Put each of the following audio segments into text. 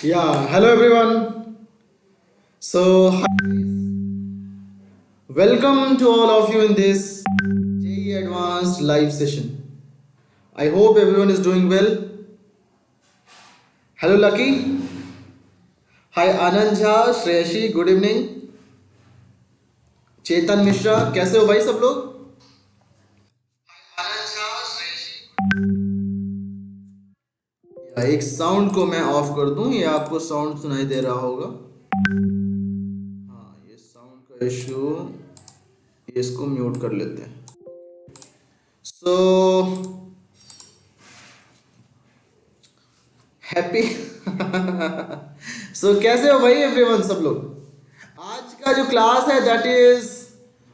Yeah, hello everyone. Hi, welcome to all of you in this JE Advanced live session. I hope everyone is doing well. Hello Lucky. Hi Anand Jha, Shreyashi, good evening. चेतन मिश्रा, कैसे हो भाई सब लोग? एक sound को मैं of कर दूं, ये आपको साउंड सुनाई दे रहा होगा। हाँ, ये साउंड का इशू, इसको म्यूट कर लेते हैं। सो हैप्पी सो कैसे हो भाई एवरीवन सब लोग? आज का जो क्लास है that is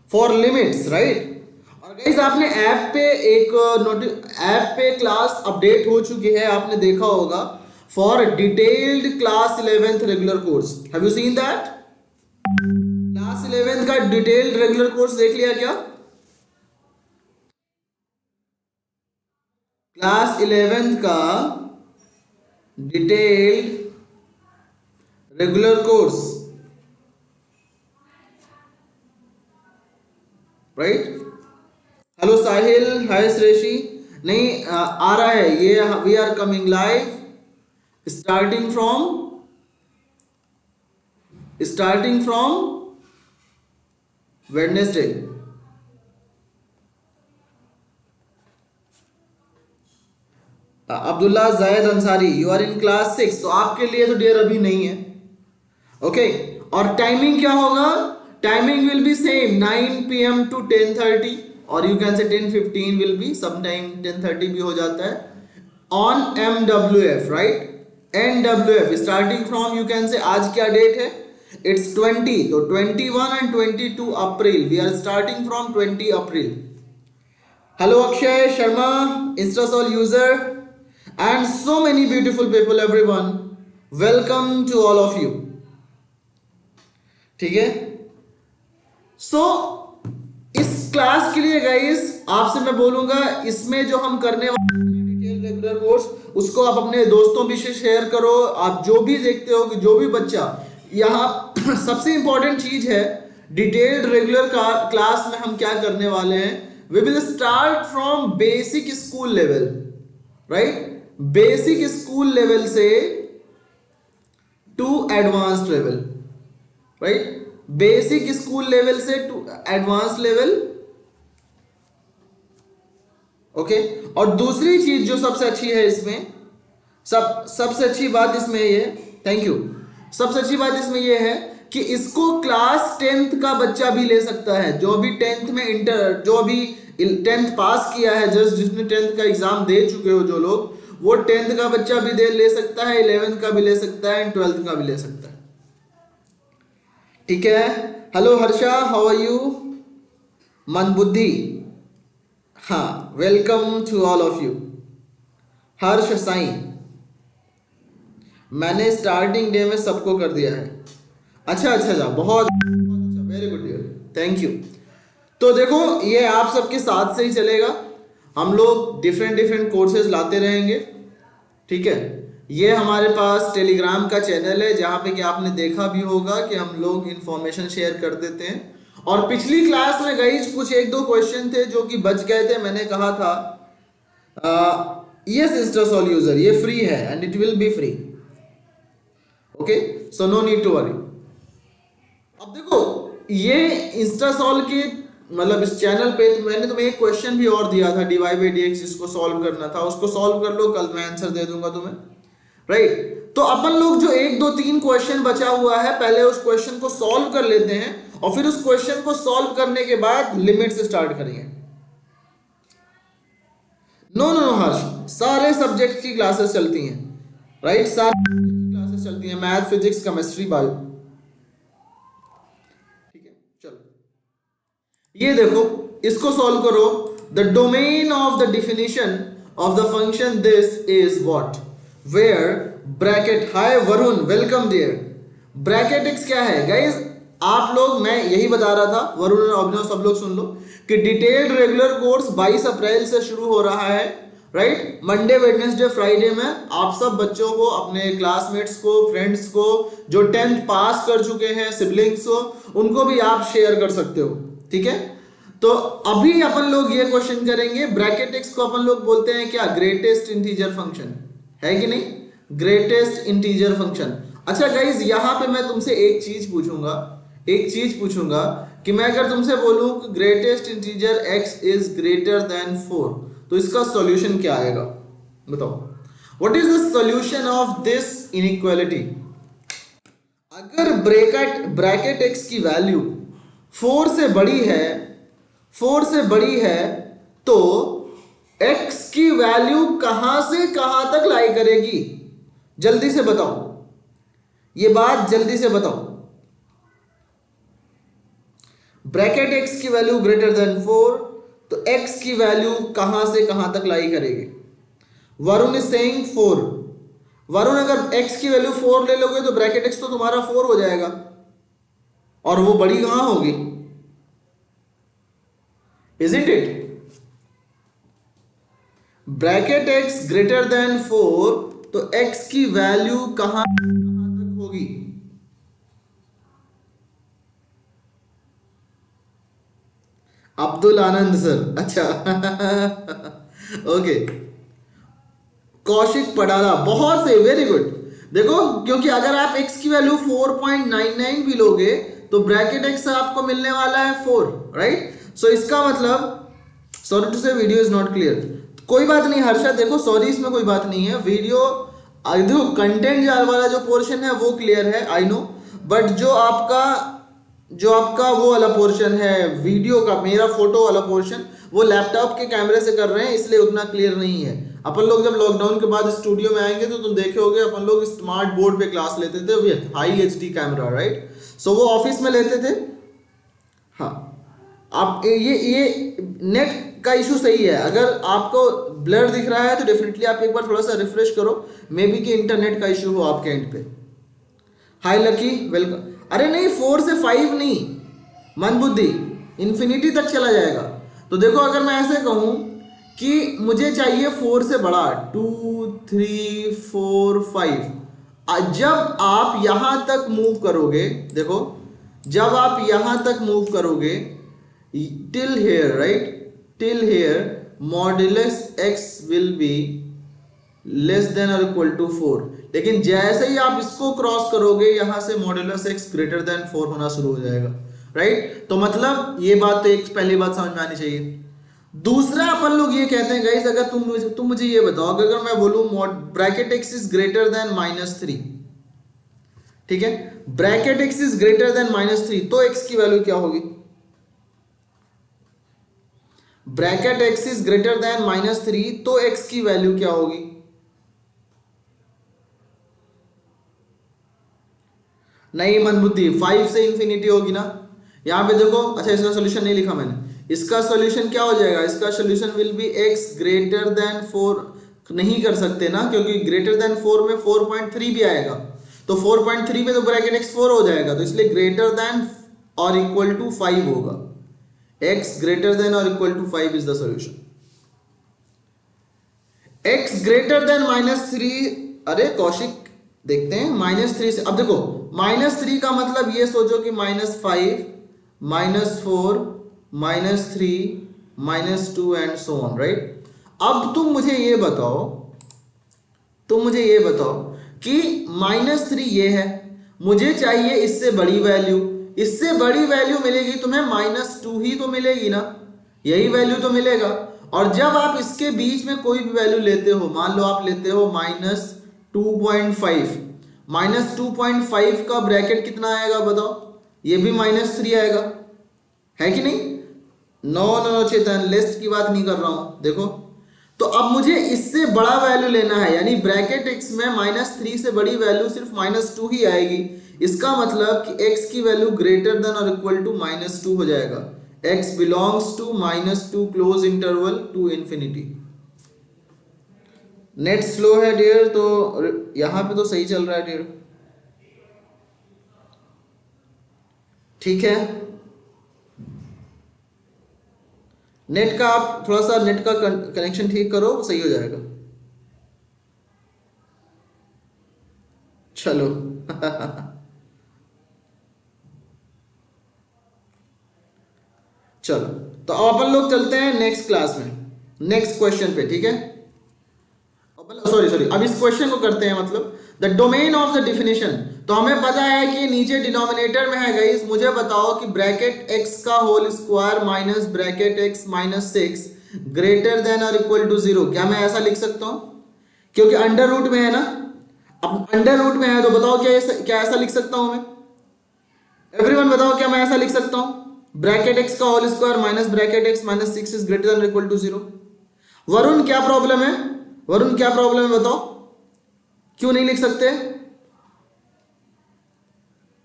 for limits, right? और गाइस आपने ऐप पे ऐप पे क्लास अपडेट हो चुकी है, आपने देखा होगा, for detailed class 11th regular course. Have you seen that? Class 11th का डिटेल्ड रेगुलर कोर्स देख लिया क्या? क्लास 11th का detailed regular course, right? Hello Sahil, hi Shreshi. नहीं आ रहा है ये, we are coming live starting from Wednesday. Abdullah Zayed Ansari, you are in class 6, तो आपके लिए तो डियर अभी नहीं है, ओके? और टाइमिंग क्या होगा? Timing will be same 9 PM to 10:30, और you can say 10:15 will be, sometime 10:30 भी हो जाता है, on MWF, right? NWF starting from, you can say, आज क्या डेट है? इट्स 20, तो 21 and 22 April, we are starting from 20 April. Hello Akshay Sharma, इंस्टासॉल user, and so many beautiful people, everyone, welcome to all of you. ठीक है, सो इस class के लिए गाइस आपसे मैं बोलूंगा, इसमें जो हम करने वाले डिटेल रेगुलर कोर्स, उसको आप अपने दोस्तों भी से शेयर करो। आप जो भी देखते हो कि जो भी बच्चा यहाँ सबसे इंपॉर्टेंट चीज है, डिटेल्ड रेगुलर क्लास में हम क्या करने वाले हैं, we will start from basic school level, right? Basic school level से to advanced level, right? Basic school level से टू एडवांस लेवल, ओके? और दूसरी चीज जो सबसे अच्छी है इसमें, सबसे अच्छी बात इसमें ये, थैंक यू, सबसे अच्छी बात इसमें ये है कि इसको क्लास 10th का बच्चा भी ले सकता है, जो भी 10th में जो अभी 10th पास किया है, जस्ट जिसने 10th का एग्जाम दे चुके हो जो लोग, वो 10th का बच्चा भी ले सकता है, 11th का भी ले सकता है, 12th का भी ले सकता है। ठीक है, hello Harsha, how are you? मन बुद्धि, हाँ, welcome to all of you. Harsh Sai, मैंने स्टार्टिंग डे में सबको कर दिया है। अच्छा, बहुत अच्छा, very good dear, thank you. तो देखो, ये आप सबके साथ से ही चलेगा, हम लोग डिफरेंट कोर्सेज लाते रहेंगे, ठीक है? ये हमारे पास टेलीग्राम का चैनल है, जहां पे कि आपने देखा भी होगा कि हम लोग इंफॉर्मेशन शेयर कर देते हैं। और पिछली क्लास में गाइस कुछ 1-2 क्वेश्चन थे जो कि बच गए थे। मैंने कहा था यस इंस्टासॉल यूजर, ये फ्री है and it will be free, okay? So no need to worry. अब देखो, ये इंस्टासॉल के मतलब इस चैनल पे मैंने तुम्हें एक क्वेश्चन भी और दिया था, dy by dx, इसको सॉल्व करना था, उसको सॉल्व कर लो, कल मैं आंसर दे दूंगा तुम्हें, राइट? तो अपन लोग जो 1-2-3 क्वेश्चन बचा हुआ है, पहले उस क्वेश्चन को सॉल्व कर लेते हैं, और फिर उस क्वेश्चन को सॉल्व करने के बाद लिमिट से स्टार्ट करेंगे। नो हर्ष, सारे सब्जेक्ट की क्लासेस चलती हैं, राइट? सारी क्लासेस चलती हैं, मैथ, फिजिक्स, केमिस्ट्री, बायो। ठीक है, चलो ये देखो, इसको सॉल्व करो। The domain of the definition of the function this is what, where bracket, hi Varun, welcome there. Bracket x क्या है गाइस? आप लोग, मैं यही बता रहा था, वरुण और अभिनव सब लोग सुन लो कि डिटेल्ड रेगुलर कोर्स 22 अप्रैल से शुरू हो रहा है, राइट। मंडे वेडनेसडे फ्राइडे में आप सब बच्चों को, अपने क्लासमेट्स को, फ्रेंड्स को, जो 10th पास कर चुके हैं, सिबलिंग्स को, उनको भी आप शेयर कर सकते हो। ठीक है, तो अभी अपन लोग ये क्वेश्चन करेंगे। ब्रैकेट एक्स को अपन लोग बोलते हैं क्या? ग्रेटेस्ट इंटीजर फंक्शन, है कि नहीं? Greatest integer function. अच्छा गाइज, यहां पे मैं तुमसे एक चीज पूछूंगा कि मैं अगर तुमसे बोलूं कि greatest integer x is greater then 4, तो इसका सॉल्यूशन क्या आएगा? बताओ, what is the solution of this inequality? अगर ब्रैकेट x की वैल्यू 4 से बड़ी है तो x की वैल्यू कहां से कहां तक लाई करेगी? जल्दी से बताओ, ये बात जल्दी से बताओ। ब्रैकेट x की वैल्यू ग्रेटर देन 4, तो x की वैल्यू कहां से कहां तक लाई करेगी? Varun is saying 4। वरुण, अगर x की वैल्यू 4 ले लोगे तो ब्रैकेट x तो तुम्हारा 4 हो जाएगा, और वो बड़ी कहां होगी? Isn't it? Bracket x greater then 4, तो x की वैल्यू कहां तक होगी? अब्दुल आनंद सर, अच्छा ओके। कौशिक पडाला, बहुत सही, वेरी गुड। देखो, क्योंकि अगर आप x की वैल्यू 4.99 भी लोगे तो ब्रैकेट x आपको मिलने वाला है 4, राइट? सो इसका मतलब, सॉरी टू से वीडियो इज नॉट क्लियर। कोई बात नहीं हर्षा, देखो सॉरी इसमें कोई बात नहीं है। वीडियो, देखो कंटेंट वाला जो पोर्शन है वो क्लियर है, आई नो, बट जो आपका वो वाला पोर्शन है वीडियो का, मेरा फोटो वाला पोर्शन, वो लैपटॉप के कैमरे से कर रहे हैं, इसलिए उतना क्लियर नहीं है। अपन लोग जब लॉकडाउन के बाद स्टूडियो में आएंगे तो तुम देखे होगे अपन लोग स्मार्ट बोर्ड पे क्लास लेते थे with high HD camera, right? So वो ऑफिस में लेते थे। हाँ, आप ये नेट का इशू सही है। अगर आपको ब्लर दिख रहा है तो डेफिनेटली आप एक बार थोड़ा सा रिफ्रेश करो, मे बी कि इंटरनेट का इशू हो आपके एंड पे। हाय लकी, वेलकम। अरे नहीं, 4 से 5 नहीं, मन बुद्धि इंफिनिटी तक चला जाएगा। तो देखो, अगर मैं ऐसे कहूं कि मुझे चाहिए 4 से बड़ा, 2 3 4 5, जब आप यहां तक मूव करोगे, देखो जब आप यहां तक मूव करोगे till here, right, till here, modulus x will be less than और इक्वल टू 4। लेकिन जैसे ही आप इसको क्रॉस करोगे, यहां से मॉड्यूलस x ग्रेटर देन 4 होना शुरू हो जाएगा, राइट? तो मतलब ये बात तो एक पहली बात समझ में आनी चाहिए। दूसरा, अपन लोग ये कहते हैं गाइस, अगर तुम मुझे ये बताओ, अगर मैं बोलूं bracket x is greater than -3, ठीक है, bracket x is greater than -3, तो x की वैल्यू क्या होगी? Bracket x is greater than -3, तो x की वैल्यू क्या होगी? नहीं मन बुद्धि, 5 से इंफिनिटी होगी ना। यहां पे देखो, अच्छा इसका सॉल्यूशन नहीं लिखा मैंने। इसका सॉल्यूशन क्या हो जाएगा? इसका solution will be x greater then 4। नहीं कर सकते ना, क्योंकि ग्रेटर देन 4 में 4.3 भी आएगा, तो 4.3 में तो ब्रैकेट x 4 हो जाएगा, तो इसलिए ग्रेटर देन और इक्वल टू 5 होगा। x ग्रेटर देन और equal to 5 is the solution. x greater than -3, अरे कौशिक देखते हैं, -3 से, अब देखो -3 का मतलब ये सोचो कि -5 -4 -3 -2 एंड सो ऑन, राइट? अब तुम मुझे ये बताओ कि -3 ये है, मुझे चाहिए इससे बड़ी वैल्यू। इससे बड़ी वैल्यू मिलेगी तुम्हें -2 ही तो मिलेगी ना, यही वैल्यू तो मिलेगा। और जब आप इसके बीच में कोई भी वैल्यू लेते हो, मान लो आप लेते हो -2.5, -2.5 का ब्रैकेट कितना आएगा बताओ? ये भी -3 आएगा, है कि नहीं? नो चेतन, लिस्ट की बात नहीं कर रहा हूं। देखो, तो अब मुझे इससे बड़ा वैल्यू लेना है, यानी ब्रैकेट x में -3 से बड़ी वैल्यू सिर्फ -2 ही आएगी। इसका मतलब कि x की वैल्यू ग्रेटर देन और इक्वल टू -2 हो जाएगा। x belongs to -2 close interval to infinity. Net slow है डियर, तो यहां पे तो सही चल रहा है डियर, ठीक है। नेट का आप थोड़ा सा नेट का कनेक्शन ठीक करो, सही हो जाएगा। चलो चलो, तो अब अपन लोग चलते हैं नेक्स्ट क्लास में, नेक्स्ट क्वेश्चन पे, ठीक है। सॉरी सॉरी, अब इस क्वेश्चन को करते हैं, मतलब the domain of the definition. तो हमें पता है कि नीचे डिनोमिनेटर में है गाइस, मुझे बताओ कि ब्रैकेट x का whole square minus bracket x minus 6 greater than और इक्वल टू 0। क्या मैं ऐसा लिख सकता हूं? क्योंकि अंडर रूट में है ना, अब अंडर रूट में है तो बताओ क्या ऐसा लिख सकता हूं मैं? एवरीवन बताओ, क्या मैं ऐसा लिख सकता हूं? ब्रैकेट x का whole square minus bracket x minus 6 is greater than और इक्वल टू 0। वरुण क्या प्रॉब्लम है? वरुण क्या प्रॉब्लम है बताओ, क्यों नहीं लिख सकते?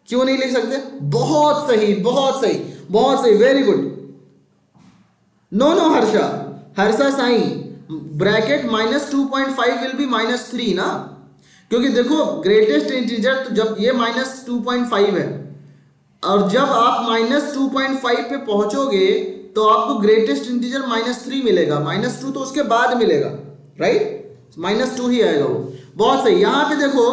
क्यों नहीं लिख सकते? बहुत सही, बहुत सही, बहुत सही, very good. No no Harsha, Harsha Sai, bracket minus 2.5 will be minus 3 ना, क्योंकि देखो ग्रेटेस्ट इंटीजर तो जब ये माइनस 2.5 है और जब आप माइनस 2.5 पे पहुंचोगे तो आपको ग्रेटेस्ट इंटीजर माइनस 3 मिलेगा, माइनस 2 तो उसके बाद मिलेगा, राइट? माइनस 2 ही आएगा वो। बहुत सही, यहां पे देखो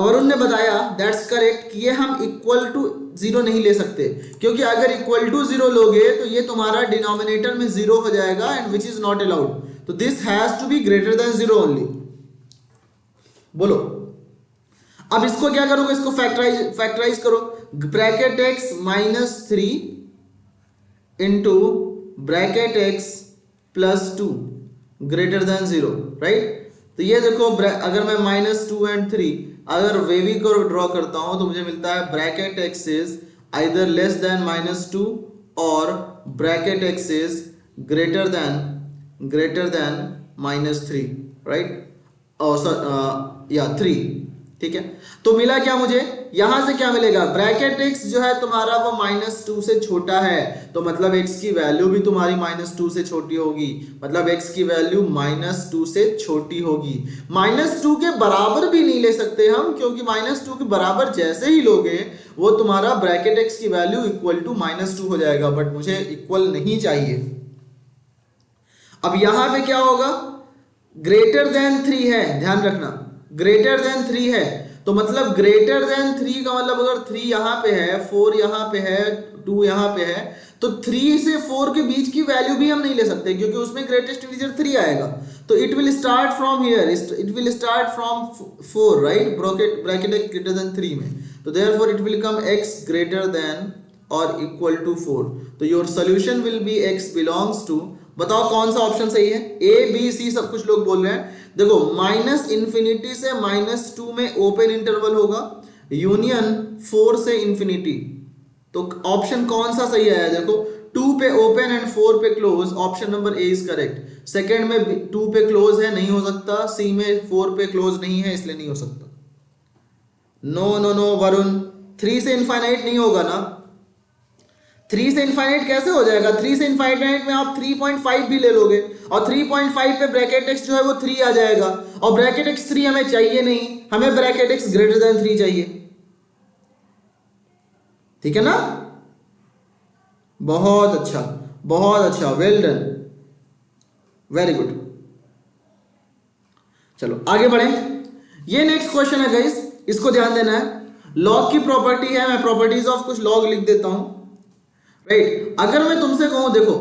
वरुण ने बताया, दैट्स करेक्ट, कि ये हम इक्वल टू 0 नहीं ले सकते, क्योंकि अगर इक्वल टू 0 लोगे तो ये तुम्हारा डिनोमिनेटर में 0 हो जाएगा and which is not allowed, तो this has to be greater than 0 only. बोलो, अब इसको क्या करोगे? इसको फैक्टराइज करो, bracket x minus 3 into bracket x plus 2 greater than 0, right? तो ये देखो, अगर मैं माइनस 2 एंड 3 अगर वेवी को ड्रॉ करता हूं तो मुझे मिलता है bracket x is either less than minus 2 और bracket x is greater then minus 3, right? या 3, ठीक है। तो मिला क्या मुझे? यहां से क्या मिलेगा? ब्रैकेट x जो है तुम्हारा वो माइनस 2 से छोटा है, तो मतलब x की वैल्यू भी तुम्हारी माइनस 2 से छोटी होगी, मतलब x की वैल्यू माइनस 2 से छोटी होगी। माइनस 2 के बराबर भी नहीं ले सकते हम, क्योंकि माइनस 2 के बराबर जैसे ही लोगे वो तुम्हारा ब्रैकेट x की वैल्यू इक्वल टू माइनस 2 हो जाएगा, बट मुझे इक्वल नहीं चाहिए। अब यहां पे क्या होगा? ग्रेटर देन 3 है, ध्यान रखना, ग्रेटर देन 3 है, तो मतलब ग्रेटर देन 3 का मतलब अगर 3 यहां पे है, 4 यहां पे है, 2 यहां पे है, तो 3 से 4 के बीच की वैल्यू भी हम नहीं ले सकते, क्योंकि उसमें ग्रेटेस्ट इंटीजर 3 आएगा। तो it will start from here, it will start from 4, right? Bracket x greater than 3 में, तो therefore it will come x greater than और इक्वल टू 4। तो your solution will be x belongs to, बताओ कौन सा option सही है? A B C सब कुछ लोग बोल रहे हैं। देखो, माइनस इंफिनिटी से माइनस 2 में ओपन इंटरवल होगा, यूनियन 4 से इंफिनिटी, तो ऑप्शन कौन सा सही आया? देखो, 2 पे ओपन एंड 4 पे close, option number a is correct. Second में 2 पे क्लोज है, नहीं हो सकता। सी में 4 पे क्लोज नहीं है, इसलिए नहीं हो सकता। नो नो नो वरुण, 3 से इनफाइनाइट नहीं होगा ना। 3 से इनफाइनाइट कैसे हो जाएगा? 3 से इनफाइनाइट में आप 3.5 भी ले लोगे और 3.5 पे ब्रैकेट x जो है वो 3 आ जाएगा, और ब्रैकेट x 3 हमें चाहिए नहीं, हमें ब्रैकेट x ग्रेटर देन 3 चाहिए, ठीक है ना? बहुत अच्छा, बहुत अच्छा, वेल डन, वेरी गुड। चलो आगे बढ़े। ये नेक्स्ट क्वेश्चन है गाइस, इसको ध्यान देना है। लॉग की प्रॉपर्टी है, मैं प्रॉपर्टीज ऑफ कुछ लॉग लिख देता हूं, राइट? अगर मैं तुमसे कहूं, देखो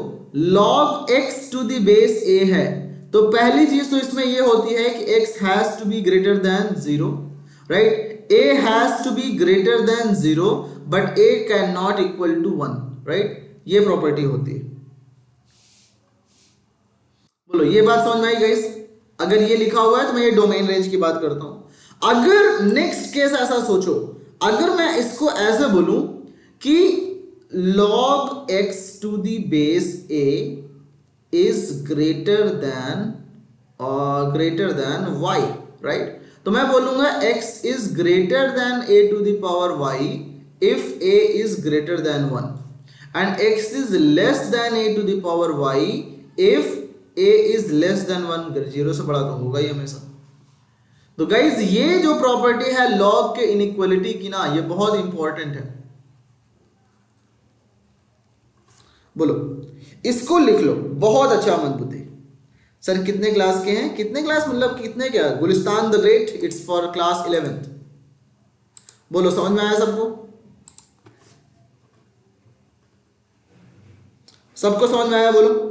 log x to the base a है, तो पहली चीज तो इसमें ये होती है कि x has to be greater than 0, right? a has to be greater than 0 but a can not equal to 1, right? ये प्रॉपर्टी होती है। बोलो, ये बात समझ में आई गाइस? अगर ये लिखा हुआ है तो मैं ये डोमेन रेंज की बात करता हूं। अगर नेक्स्ट केस ऐसा सोचो, अगर मैं इसको ऐसे बोलूं कि log x to the base a is greater than y, right? तो मैं बोलूंगा x is greater than a to the power y if a is greater than 1 and x is less than a to the power y if a is less than 1। 0 से बड़ा तो होगा ही हमेशा। तो guys ये जो प्रॉपर्टी है log के इनइक्वालिटी की ना, ये बहुत इंपॉर्टेंट है। बोलो, इसको लिख लो, बहुत अच्छा मन बुद्धि। सर कितने क्लास के हैं? कितने क्लास मतलब कितने क्या? Gulistan the great, it's for class 11th। बोलो समझ में आया सबको? सबको समझ में आया? बोलो।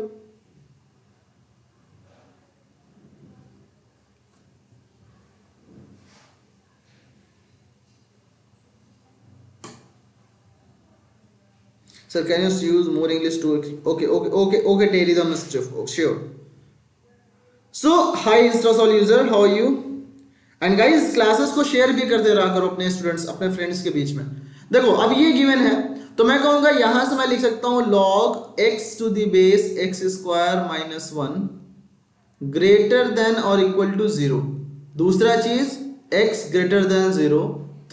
Sir, can you use more English to okay, Terry the mischief. Oh, sure. So, hi Instasol user, how are you? And guys, classes को शेयर भी करते रहा करो अपने स्टूडेंट्स, अपने फ्रेंड्स के बीच में। देखो अब ये गिवन है, तो मैं कहूंगा यहां से मैं लिख सकता हूं log x to the base x square minus 1 greater than or equal to 0। दूसरा चीज x greater than 0,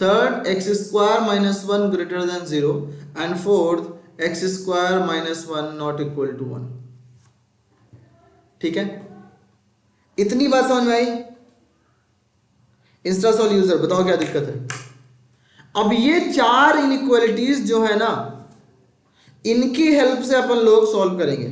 third x square minus 1 greater than 0, and fourth x square minus 1 not equal to 1। ठीक है, इतनी बात समझ में आई? इंस्टासॉल यूजर बताओ क्या दिक्कत है? अब ये चार इनइक्वालिटीज जो है ना, इनकी हेल्प से अपन लोग सॉल्व करेंगे।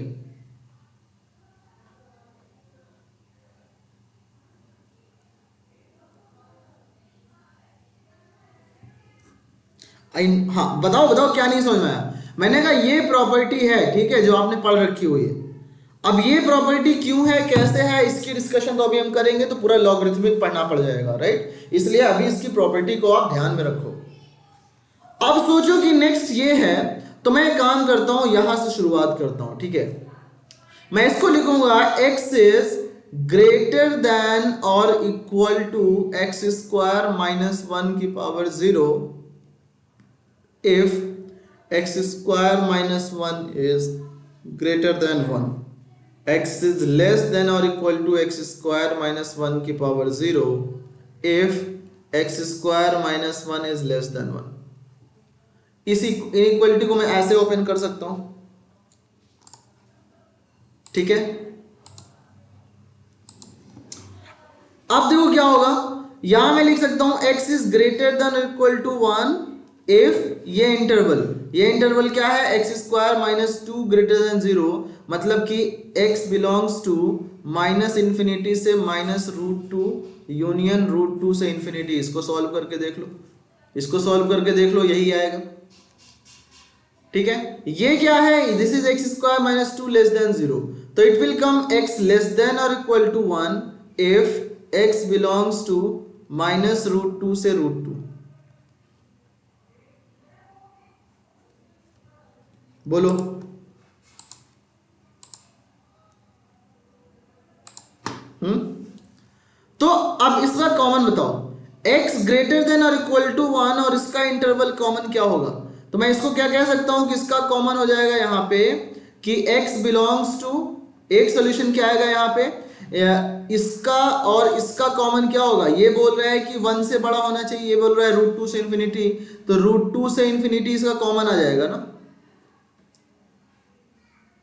हाँ बताओ बताओ क्या नहीं समझ में आया? मैंने कहा ये प्रॉपर्टी है, ठीक है, जो आपने पढ़ रखी हुई है। अब ये प्रॉपर्टी क्यों है, कैसे है, इसकी डिस्कशन तो अभी हम करेंगे, तो पूरा लॉगरिथमिक पढ़ना पड़ जाएगा, राइट? इसलिए अभी इसकी प्रॉपर्टी को आप ध्यान में रखो। अब सोचो कि नेक्स्ट ये है, तो मैं एक काम करता हूं, यहां से शुरुआत करता हूं, ठीक है। मैं इसको लिखूंगा x इज ग्रेटर देन और equal to x square minus 1 की power 0 if x square minus 1 is greater than 1, x is less than or equal to x square minus 1 की power 0 if x square minus 1 is less than 1। इसी inequality को मैं ऐसे open कर सकता हूं, ठीक है। अब देखो क्या होगा, यहां मैं लिख सकता हूं x is greater than or equal to 1 if ये इंटरवल क्या है, x square minus 2 greater than 0, मतलब कि x belongs to minus infinity से माइनस रूट 2 यूनियन रूट 2 से इंफिनिटी। इसको सॉल्व करके देख लो, इसको सॉल्व करके देख लो, यही आएगा, ठीक है। ये क्या है, this is x square minus 2 less than 0, तो it will come x less than और equal to 1 if x belongs to minus root 2 से रूट 2। बोलो तो अब इसका कॉमन बताओ, x ग्रेटर देन और इक्वल टू 1 और इसका इंटरवल कॉमन क्या होगा? तो मैं इसको क्या कह सकता हूं कि इसका कॉमन हो जाएगा यहां पे कि x बिलोंग्स टू, एक सोल्यूशन क्या आएगा यहां पे, इसका और इसका कॉमन क्या होगा? ये बोल रहा है कि 1 से बड़ा होना चाहिए, ये बोल रहा है रूट 2 से इंफिनिटी, तो रूट 2 से इंफिनिटी इसका कॉमन आ जाएगा ना।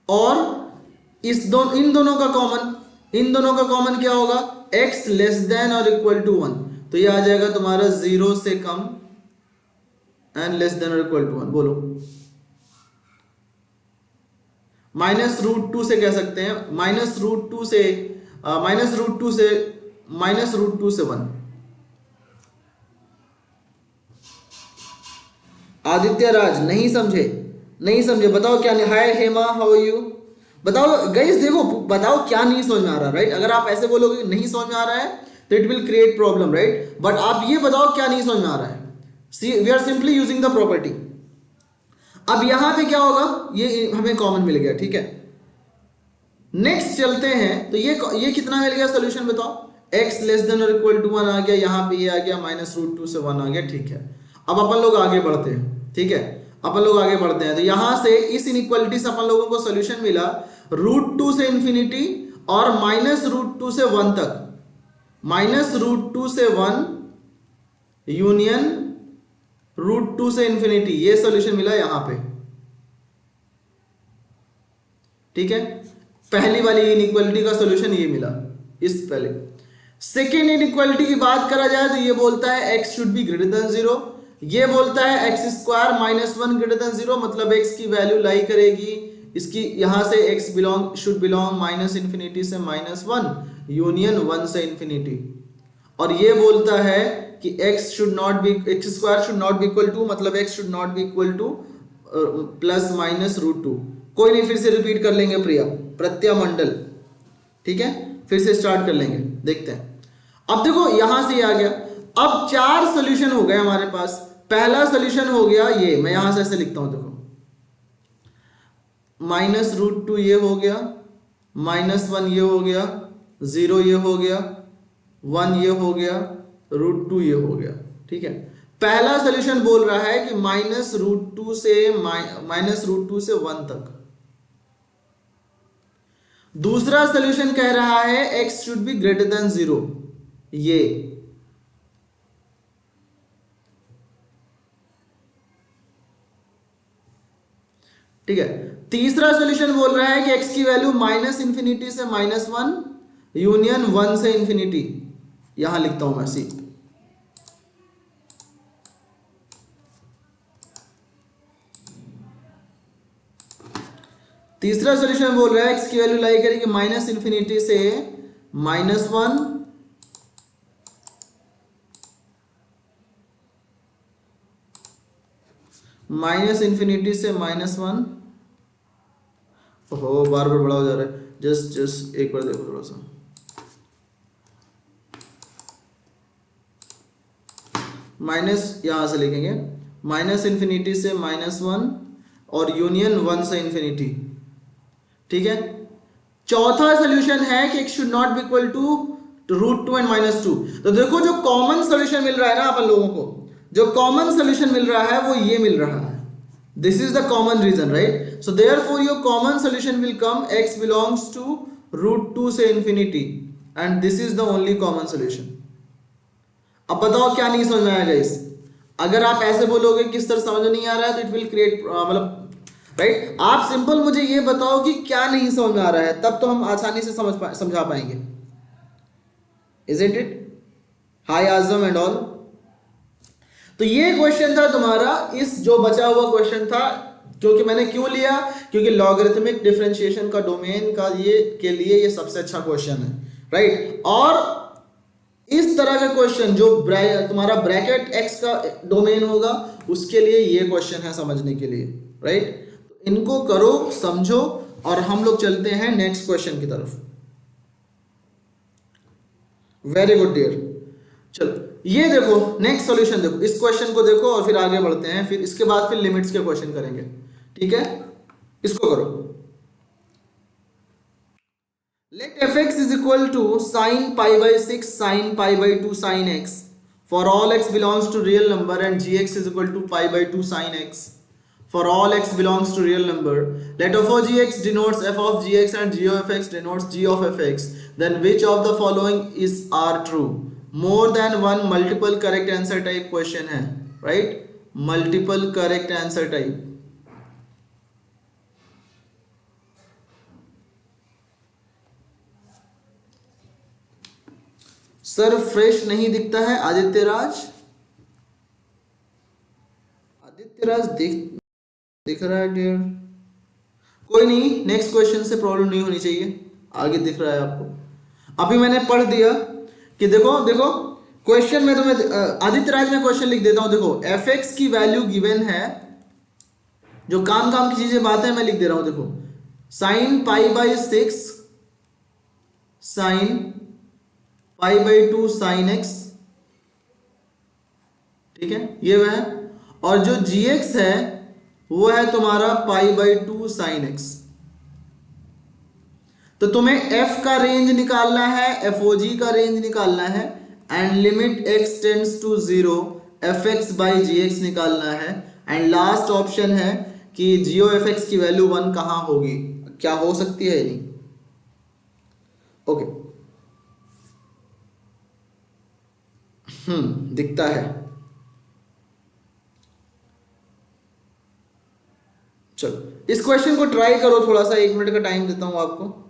और इन दोनों का कॉमन क्या होगा, x लेस देन और इक्वल टू 1, तो ये आ जाएगा तुम्हारा 0 से कम एंड लेस देन और इक्वल टू 1। बोलो माइनस रूट 2 से कह सकते हैं, माइनस रूट 2 से 1। आदित्य राज नहीं समझे, बताओ क्या नहीं। हाय हेमा, हाउ आर यू? बताओ गाइस, देखो बताओ क्या नहीं समझ में आ रहा, राइट? अगर आप ऐसे बोलोगे नहीं समझ में आ रहा है तो it will create problem, right? But आप ये बताओ क्या नहीं समझ में आ रहा है। See we are simply using the property. अब यहां पे क्या होगा, ये हमें कॉमन मिल गया, ठीक है। नेक्स्ट चलते हैं, तो ये कितना मिल गया सोल्यूशन बताओ, x लेस देन और इक्वल टू 1 आ गया, यहां पे ये आ गया माइनस रूट 2 से 1 आ गया, ठीक है। अब अपन लोग आगे बढ़ते हैं, ठीक है, तो यहां से इस इनइक्वालिटी से अपन लोगों को सोल्यूशन मिला रूट 2 से इंफिनिटी और माइनस रूट 2 से 1 तक, माइनस रूट 2 से 1 यूनियन रूट 2 से इंफिनिटी, ये सोल्यूशन मिला यहां पे, ठीक है। पहली वाली इनइक्वालिटी का सोल्यूशन ये मिला इस पहले। सेकेंड इनइक्वालिटी की बात करा जाए तो ये बोलता है x should be greater than 0, ये बोलता है x square minus 1 greater than 0, मतलब x की वैल्यू लाई करेगी इसकी यहां से x belong should belong minus infinity से -1 यूनियन 1 से इन्फिनिटी, और ये बोलता है कि x should not be x square should not be equal to, मतलब x should not be equal to plus minus √2। कोई नहीं, फिर से रिपीट कर लेंगे प्रिया प्रत्यामंडल, ठीक है, फिर से स्टार्ट कर लेंगे, देखते हैं। अब देखो यहां से ये आ गया, अब 4 सॉल्यूशन हो गए हमारे पास। पहला सॉल्यूशन हो गया ये, मैं यहां से ऐसे लिखता हूं, देखो -√2 ये हो गया, -1 ये हो गया, 0 ये हो गया, 1 ये हो गया, √2 ये हो गया, ठीक है। पहला सॉल्यूशन बोल रहा है कि -√2 से 1 तक। दूसरा सॉल्यूशन कह रहा है x should be greater than 0, ये ठीक है। तीसरा सॉल्यूशन बोल रहा है कि x की वैल्यू -∞ से -1 यूनियन 1 से इन्फिनिटी, यहां लिखता हूं मैं सी। तीसरा सॉल्यूशन बोल रहा है x की वैल्यू लाई करेगी -∞ से -1 -∞ से -1। ओहो, बार बार बड़ा हो जा रहा है, जस्ट एक बार देखो थोड़ा सा। माइनस यहां से लिखेंगे -∞ से -1 और यूनियन 1 से इन्फिनिटी, ठीक है। चौथा सॉल्यूशन है कि x should not be equal to √2 and -2। तो देखो जो कॉमन सॉल्यूशन मिल रहा है ना अपन लोगों को, जो कॉमन सॉल्यूशन मिल रहा है वो ये मिल रहा है, this is the common region, right. So therefore your common solution will come x belongs to √2 से infinity and this is the only common solution. अब बताओ क्या नहीं समझ में आया गाइस? अगर आप ऐसे बोलोगे कि सर समझ नहीं आ रहा है तो इट विल क्रिएट मतलब, राइट, आप सिंपल मुझे ये बताओ कि क्या नहीं समझ में आ रहा है, तब तो हम आसानी से समझा पाएंगे, isn't it? Hi Azam and all. तो ये क्वेश्चन था तुम्हारा, इस जो बचा हुआ क्वेश्चन था, क्योंकि मैंने क्यों लिया, क्योंकि लॉगरिथमिक डिफरेंशिएशन का डोमेन का ये के लिए ये सबसे अच्छा क्वेश्चन है, राइट। और इस तरह का क्वेश्चन जो तुम्हारा ब्रैकेट x का डोमेन होगा उसके लिए ये क्वेश्चन है समझने के लिए, राइट। इनको करो, समझो, और हम लोग चलते हैं नेक्स्ट क्वेश्चन की तरफ। Very good dear. चलो ये देखो नेक्स्ट सॉल्यूशन, देखो इस क्वेश्चन को देखो और फिर आगे बढ़ते हैं, फिर इसके बाद फिर लिमिट्स के क्वेश्चन करेंगे, ठीक है। इसको करो। Let fx is equal to sin π/6 sin π/2 sin x for all x belongs to real number and gx is equal to π/2 sin x for all x belongs to real number. Let f of gx denotes f of gx and g of fx denotes g of fx. Then which of the following are true? More than one multiple correct answer type question है, right? Multiple correct answer type. Sir fresh नहीं दिखता है आदित्य राज, आदित्य राज दिख रहा है dear. कोई नहीं, next question से प्रॉब्लम नहीं होनी चाहिए, आगे दिख रहा है आपको। अभी मैंने पढ़ दिया कि देखो देखो क्वेश्चन में तुम्हें आदित्य राज में क्वेश्चन लिख देता हूं, देखो fx की वैल्यू गिवन है, जो काम काम की चीजें बातें मैं लिख दे रहा हूं, देखो sin π/6 sin π/2 sin x, ठीक है, ये वह है। और जो gx है वो है तुम्हारा π/2 sin x। तो तुम्हें f का रेंज निकालना है, FOG का रेंज निकालना है, and limit x tends to 0 fx/gx निकालना है, एंड लास्ट ऑप्शन है कि g of fx की वैल्यू 1 कहां होगी, क्या हो सकती है नहीं। ओके, दिखता है। चलो इस क्वेश्चन को ट्राई करो, थोड़ा सा 1 मिनट का टाइम देता हूं आपको।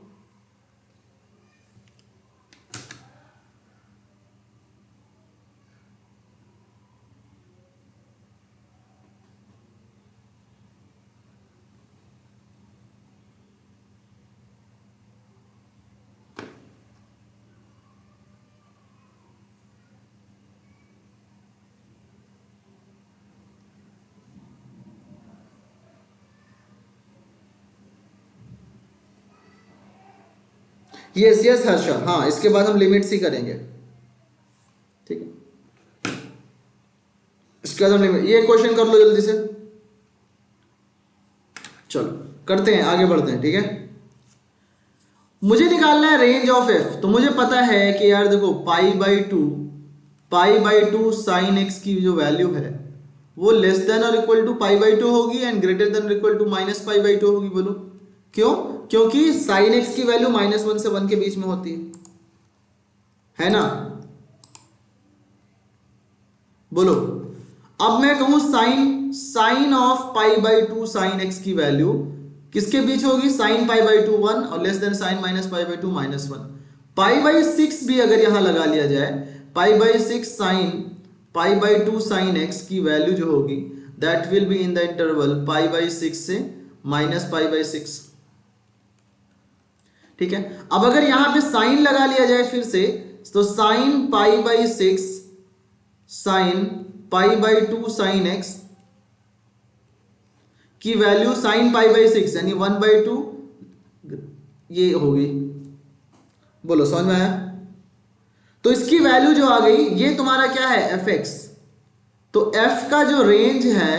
यस यस हर्षा, हाँ इसके बाद हम लिमिट्स ही करेंगे, ठीक है। इसके बाद हम लिमिट, ये क्वेश्चन कर लो जल्दी से, चलो करते हैं, आगे बढ़ते हैं, ठीक है। मुझे निकालना है रेंज ऑफ एफ, तो मुझे पता है कि यार देखो pi by two sine x की जो वैल्यू है वो लेस देन और equal to pi by two होगी एंड ग्रेटर देन और equal to minus pi by two होगी। बोलो क्यों? क्योंकि साइन एक्स की वैल्यू -1 से 1 के बीच में होती है ना। बोलो, अब मैं कहूं sine of pi by two sine x की वैल्यू किसके बीच होगी? साइन पाई बाई टू 1 और less than sine minus pi by two -1। Pi by 6 भी अगर यहां लगा लिया जाए, pi by 6 sine pi by two sine x की वैल्यू जो होगी that will be in the interval pi by 6 से माइनस पाई बाई 6, ठीक है। अब अगर यहां पे साइन लगा लिया जाए फिर से, तो sign pi by 6 sine pi by two sine x की वैल्यू साइन पाई बाई 6 यानी 1/2 ये होगी। बोलो समझ में आया? तो इसकी वैल्यू जो आ गई ये तुम्हारा क्या है? F x. तो एफ का जो रेंज है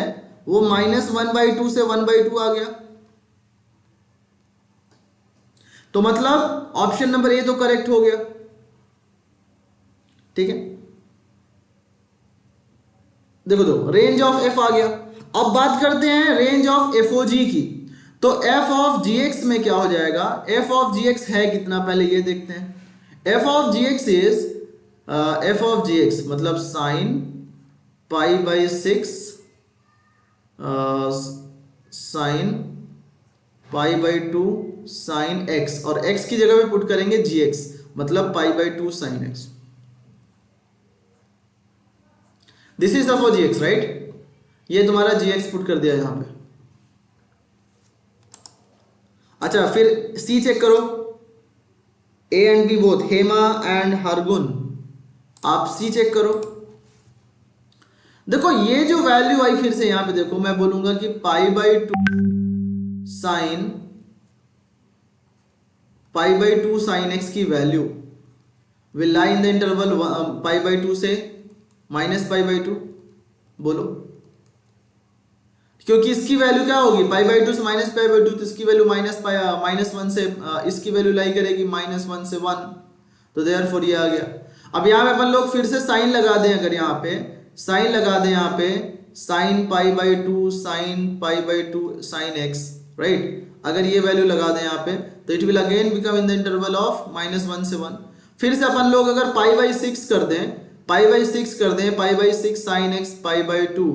वो -1/2 से 1/2 आ गया। तो मतलब ऑप्शन नंबर ए तो करेक्ट हो गया, ठीक है। देखो दो रेंज ऑफ एफ आ गया। अब बात करते हैं रेंज ऑफ एफ ओ जी की। तो एफ ऑफ जी एक्स में क्या हो जाएगा? एफ ऑफ जी एक्स है कितना, पहले ये देखते हैं। F of g x is f of g x मतलब sine pi by 6 sine pi by 2 sine x, और एक्स की जगह पे पुट करेंगे जी एक्स मतलब pi by 2 sine x. This is of g x, right. ये तुम्हारा जी x put कर दिया यहां पे। अच्छा फिर सी चेक करो, A and B both, Hema and Hargun, आप सी चेक करो। देखो ये जो वैल्यू आई फिर से यहां पे देखो, मैं बोलूंगा कि pi by 2 sine pi by 2 sine x की value will lie in the interval pi by 2 से माइनस पाई बाई 2। बोलो, क्योंकि इसकी वैल्यू क्या होगी? पाई बाई 2 से माइनस पाई बाई 2, तो इसकी वैल्यू -1 से इसकी वैल्यू लाई करेगी -1 से 1, तो देयरफॉर ये आ गया। अब यहां पे अपन लोग फिर से साइन लगा दें, अगर यहां पे साइन लगा दें, यहां पे sign pi by 2 sine pi by 2 sine x, right. अगर ये वैल्यू लगा दें यहां पे, तो it will again become in the interval of -1 से 1। फिर से अपन लोग अगर पाई बाई 6 कर दें, पाई बाई 6 कर दें, पाई by 6 sine x pi by 2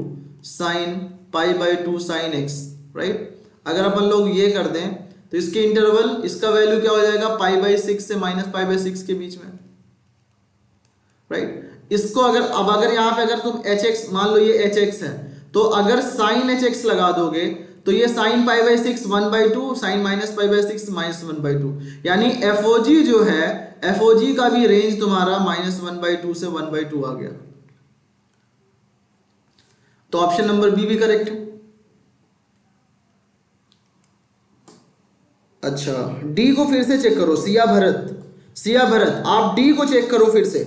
sine pi by 2 sine x, right. अगर अपन लोग ये कर दें तो इसके इंटरवल, इसका वैल्यू क्या हो जाएगा? पाई बाई 6 से माइनस पाई बाई 6 के बीच में, राइट। इसको अगर अब अगर यहां पे अगर तुम एच एक्स मान लो, ये एच एक्स है, तो अगर साइन एच एक्स लगा दोगे तो ये sine pi by 6 1/2 sine minus pi by 6 -1/2, यानी एफओजी जो है, एफओजी का भी रेंज तुम्हारा -1/2 से 1/2 आ गया। तो ऑप्शन नंबर बी भी करेक्ट है। अच्छा डी को फिर से चेक करो, सिया भरत आप डी को चेक करो फिर से।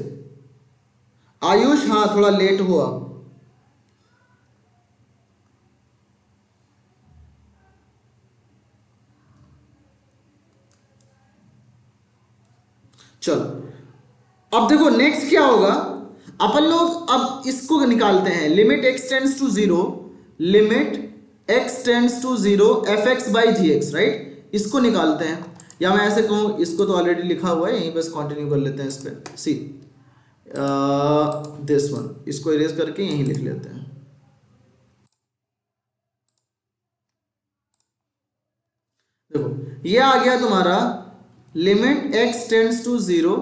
आयुष हाँ थोड़ा लेट हुआ। चलो अब देखो नेक्स्ट क्या होगा, अपन लोग अब इसको निकालते हैं। Limit x tends to 0, limit x tends to 0 f x by g x, right. इसको निकालते हैं, या मैं ऐसे कहूं, इसको तो ऑलरेडी लिखा हुआ है, यहीं बस कंटिन्यू कर लेते हैं इस पे। सी दिस वन, इसको इरेज करके यहीं लिख लेते हैं। देखो ये आ गया तुम्हारा limit x tends to 0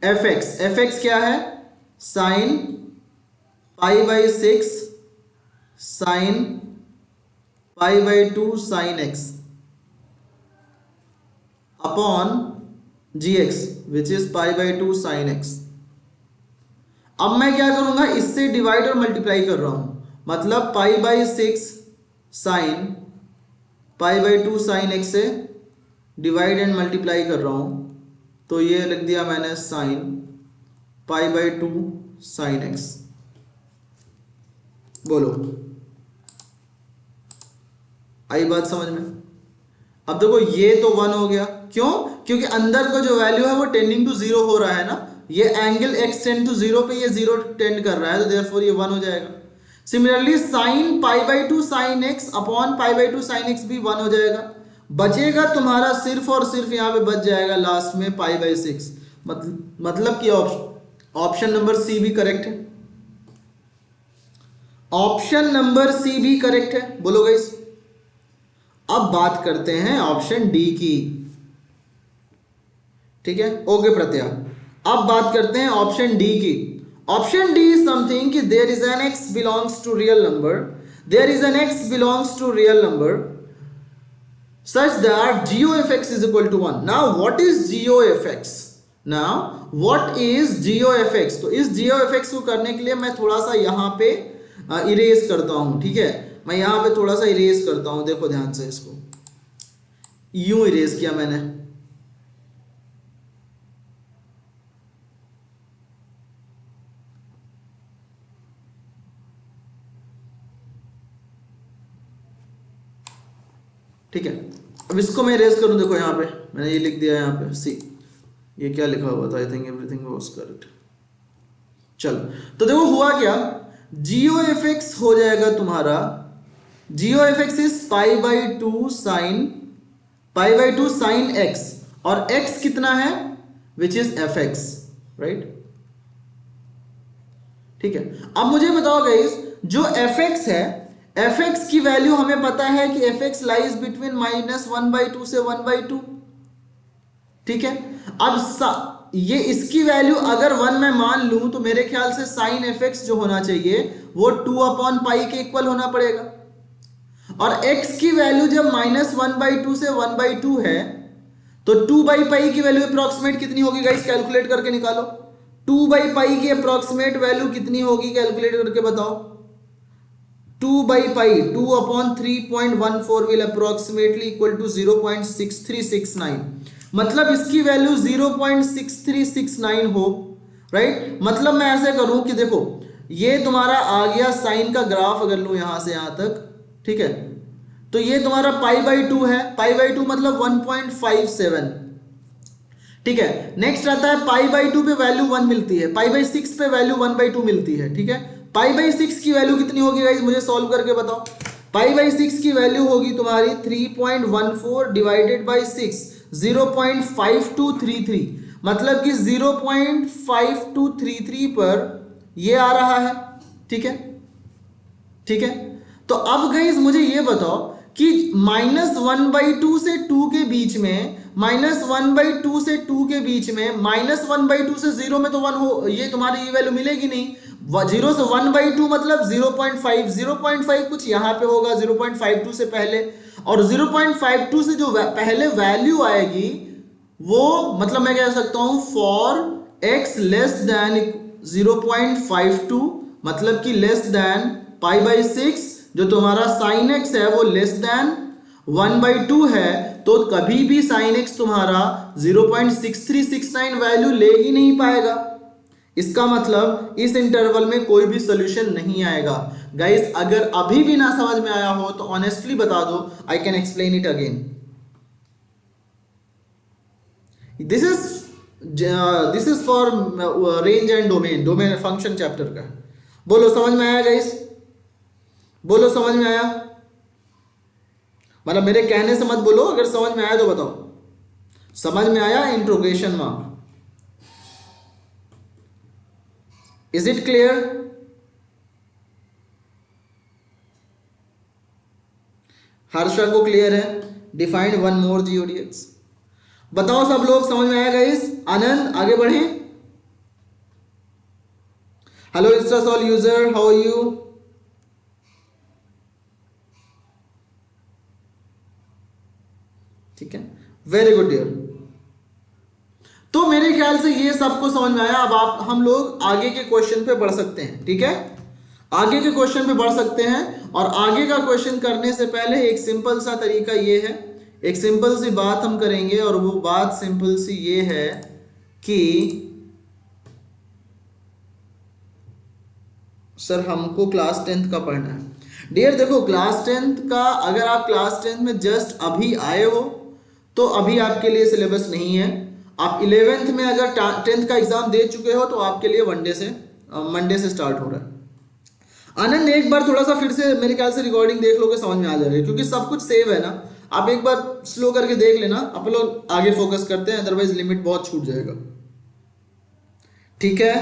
f x क्या है? Sine pi by 6 sine pi by 2 sine x upon g x which is pi by 2 sine x. अब मैं क्या करूंगा, इससे डिवाइड और मल्टीप्लाई कर रहा हूं, मतलब pi by 6 sine pi by 2 sine x से डिवाइड एंड मल्टीप्लाई कर रहा हूं, तो ये लिख दिया मैंने sign pi by 2 sine x. बोलो आई बात समझ में? अब देखो ये तो 1 हो गया, क्यों? क्योंकि अंदर का जो वैल्यू है वो टेंडिंग टू 0 हो रहा है ना, ये एंगल x टेंड टू 0 पे ये 0 टेंड कर रहा है, तो देयरफॉर ये 1 हो जाएगा। Similarly sign pi by 2 sine x upon pi by 2 sine x भी 1 हो जाएगा। बचेगा तुम्हारा सिर्फ और सिर्फ यहाँ पे बच जाएगा लास्ट में पाई बाई 6। मतलब कि ऑप्शन नंबर सी भी करेक्ट है, ऑप्शन नंबर सी भी करेक्ट है। बोलो गाइस। अब बात करते हैं ऑप्शन डी की, ठीक है? ओके प्रत्या, अब बात करते हैं ऑप्शन डी की। ऑप्शन डी इज समथिंग कि there is an x belongs to real number, there is an x belongs to real number such that g of x is equal to 1. Now what is g of x? Now what is g of x? तो इस g of x को करने के लिए मैं थोड़ा सा यहाँ पे इरेज करता हूँ, ठीक है? मैं यहाँ पे थोड़ा सा इरेज करता हूँ, देखो ध्यान से, इसको यूं इरेज किया मैंने। ठीक है, अब इसको मैं इरेज करूं, देखो यहाँ पे मैंने ये लिख दिया है, यहाँ पे सी, ये क्या लिखा हुआ था? I think everything was correct. चलो तो देखो हुआ क्या, जीओ एफ एक्स हो जाएगा तुम्हारा, जीओ F x is pi by 2 sine x, और एक्स कितना है? Which is F x, right? ठीक है, अब मुझे बताओ गाइस, जो एफ एक्स है, एफ एक्स की वैल्यू हमें पता है कि एफ एक्स लाइज बिटवीन -1/2 से 1/2, ठीक है? अब ये इसकी वैल्यू अगर 1 मैं मान लूं तो मेरे ख्याल से साइन एफ एक्स जो होना चाहिए वो 2/पाई के इक्वल होना पड़ेगा, और x की वैल्यू जब -1/2 से 1/2 है तो 2/पाई की वैल्यू अप्रोक्सीमेट कितनी होगी गाइस? कैलकुलेट करके निकालो। 2/पाई की अप्रोक्सीमेट वैल्यू कितनी होगी? कैलकुलेट करके बताओ। 2/पाई 2/3.14 will approximately equal to 0.6369, मतलब इसकी वैल्यू 0.6369 हो, राइट? मतलब मैं ऐसे करूं कि देखो ये तुम्हारा आ गया साइन का ग्राफ, अगर लूं यहां से यहां तक, ठीक है? तो ये तुम्हारा पाई बाई 2 है, पाई बाई 2 मतलब 1.57, ठीक है? नेक्स्ट आता है पाई बाई 2 पे वैल्यू 1 मिलती है, पाई बाई 6 पे वैल्यू 1/2 मिलती है, ठीक है? पाई बाई 6 की वैल्यू कितनी होगी गाइस? मुझे सॉल्व करके बताओ। पाई बाई 6 की वैल्यू होगी तुम्हारी 3.14 डिवाइडेड बाई 6, 0.5233, मतलब कि 0.5233 पर ये आ रहा है, ठीक है? ठीक है, तो अब गाइस मुझे ये बताओ कि -1/2 से 2 के बीच में, -1/2 से 2 के बीच में, -1/2 से 0 में तो 1 हो, ये तुम्हारी ये वैल्यू मिलेगी नहीं। 0 से 1/2 मतलब 0.5 कुछ यहाँ पे होगा 0.52 से पहले, और 0.52 से जो पहले वैल्यू आएगी वो, मतलब मैं कह सकता हूं फॉर x लेस देन 0.52, मतलब कि लेस देन पाई बाई 6, जो तुम्हारा साइन x है वो लेस देन 1/2 है, तो कभी भी साइन x तुम्हारा 0.6369 वैल्यू ले ही नहीं पाएगा। इसका मतलब इस इंटरवल में कोई भी सॉल्यूशन नहीं आएगा। गाइस अगर अभी भी ना समझ में आया हो तो ऑनेस्टली बता दो, I can explain it again. This is for range and domain function chapter का। बोलो समझ में आया गाइस? बोलो समझ में आया? मतलब मेरे कहने से मत बोलो, अगर समझ में आया तो बताओ समझ में आया, interrogation mark. Is it clear? Harsha को क्लियर है? डिफाइंड वन मोर जीओडीएक्स। बताओ सब लोग समझ में आया गाइस? आनंद आगे बढ़े। हेलो इंस्टासॉल यूजर, हाउ आर यू? ठीक है, वेरी गुड डियर। तो मेरे ख्याल से ये सबको समझ में आया। अब हम लोग आगे के क्वेश्चन पे बढ़ सकते हैं, ठीक है? आगे के क्वेश्चन पे बढ़ सकते हैं, और आगे का क्वेश्चन करने से पहले एक सिंपल सा तरीका ये है, एक सिंपल सी बात हम करेंगे, और वो बात सिंपल सी ये है कि सर हमको क्लास 10th का पढ़ना है। डियर देखो, क्लास 10th का अगर आप क्लास 10th में जस्ट अभी आए हो तो अभी आपके लिए सिलेबस नहीं है। आप 11th में अगर 10th का एग्जाम दे चुके हो तो आपके लिए मंडे से स्टार्ट हो रहा है। आनंद एक बार थोड़ा सा फिर से मेरे ख्याल से रिकॉर्डिंग देख लोगे, समझ में आ जाएगा, क्योंकि सब कुछ सेव है ना। आप एक बार स्लो करके देख लेना, अपन लोग आगे फोकस करते हैं, अदरवाइज लिमिट बहुत छूट जाएगा। ठीक है,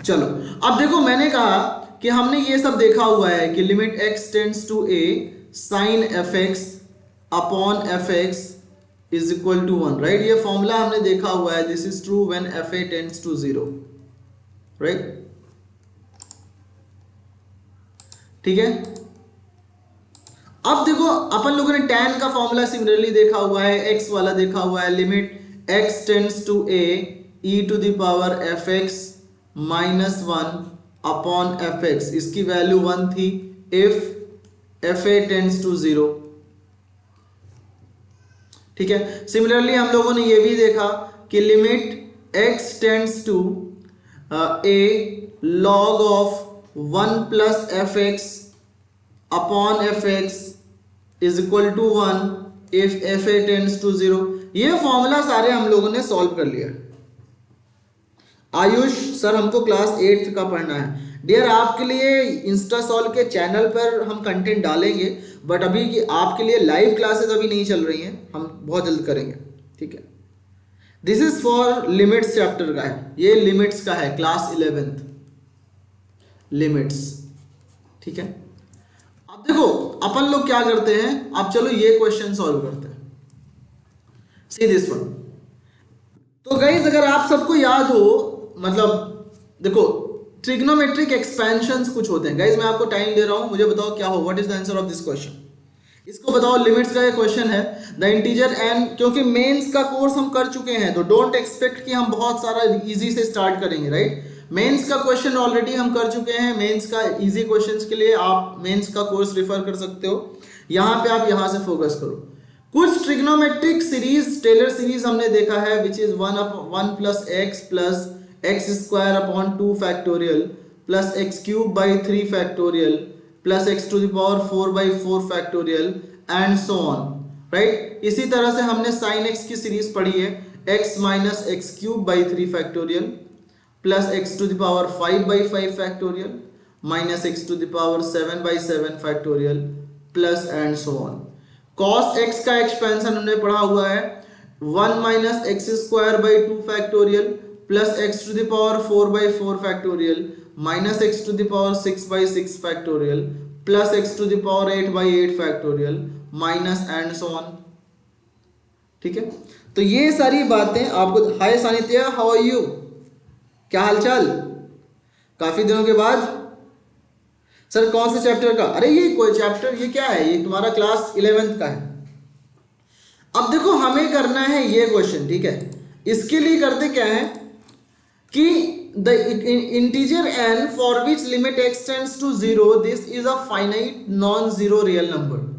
चलो अब देखो, मैंने कहा कि हमने ये सब देखा हुआ है कि limit x tends to a sine f x upon f x is equal to 1, right. ये फॉर्मूला हमने देखा हुआ है, this is true when f a tends to 0, right. ठीक है, अब देखो अपन लोगों ने tan का फॉर्मूला सिमिलरली देखा हुआ है, x वाला देखा हुआ है, limit x tends to a e to the power f x minus 1 upon f x, इसकी वैल्यू 1 थी if f a tends to 0। ठीक है, सिमिलरली हम लोगों ने ये भी देखा कि limit x tends to a log of 1 plus f x upon f x is equal to 1 if f a tends to 0। ये फॉर्मूला सारे हम लोगों ने सॉल्व कर लिया। आयुष सर हमको क्लास 8th का पढ़ना है। डियर आपके लिए इंस्टा सॉल्व के चैनल पर हम कंटेंट डालेंगे, बट अभी की आपके लिए लाइव क्लासेस अभी नहीं चल रही हैं, हम बहुत जल्द करेंगे। ठीक है, this is for limits chapter का है, ये लिमिट्स का है, क्लास 11th लिमिट्स। ठीक है, अब देखो अपन लोग क्या करते हैं, अब चलो ये क्वेश्चन सॉल्व करते हैं। See this one. तो गाइस अगर आप सबको याद हो, मतलब देखो ट्रिग्नोमेट्रिक एक्सपेंशंस कुछ होते हैं। गाइस मैं आपको टाइम दे रहा हूं, मुझे बताओ क्या हो, what is the answer of this question. इसको बताओ, लिमिट्स का ये क्वेश्चन है, द इंटीजर एन। क्योंकि मेंस का कोर्स हम कर चुके हैं तो डोंट एक्सपेक्ट कि हम बहुत सारा इजी से स्टार्ट करेंगे, राइट। मेंस का क्वेश्चन ऑलरेडी हम कर चुके हैं, मेंस का इजी क्वेश्चंस के लिए आप मेंस का कोर्स रिफर कर सकते हो। यहां पे आप यहां से फोकस करो। कुछ ट्रिग्नोमेट्रिक सीरीज, टेलर सीरीज हमने देखा है, which is 1 plus x square upon 2 factorial plus x cube by 3 factorial plus x to the power 4 by 4 factorial and so on, right. इसी तरह से हमने साइन एक्स की सीरीज पढ़ी है, x minus x cube by 3 factorial plus x to the power 5 by 5 factorial minus x to the power 7 by 7 factorial plus and so on. Cos x का expansion हमने पढ़ा हुआ है, 1 minus x square by 2 factorial plus x to the power 4 by 4 factorial minus x to the power 6 by 6 factorial plus x to the power 8 by 8 factorial minus and so on. ठीक है, तो ये सारी बातें आपको। हाय सानिध्या, हाउ आर यू, क्या हालचाल, काफी दिनों के बाद। सर कौन से चैप्टर का, अरे ये कोई चैप्टर, ये क्या है, ये तुम्हारा क्लास 11th का है। अब देखो हमें करना है ये क्वेश्चन, ठीक है। इसके लिए करते क्या है कि the integer n for which limit x tends to 0 this is a finite non zero real number.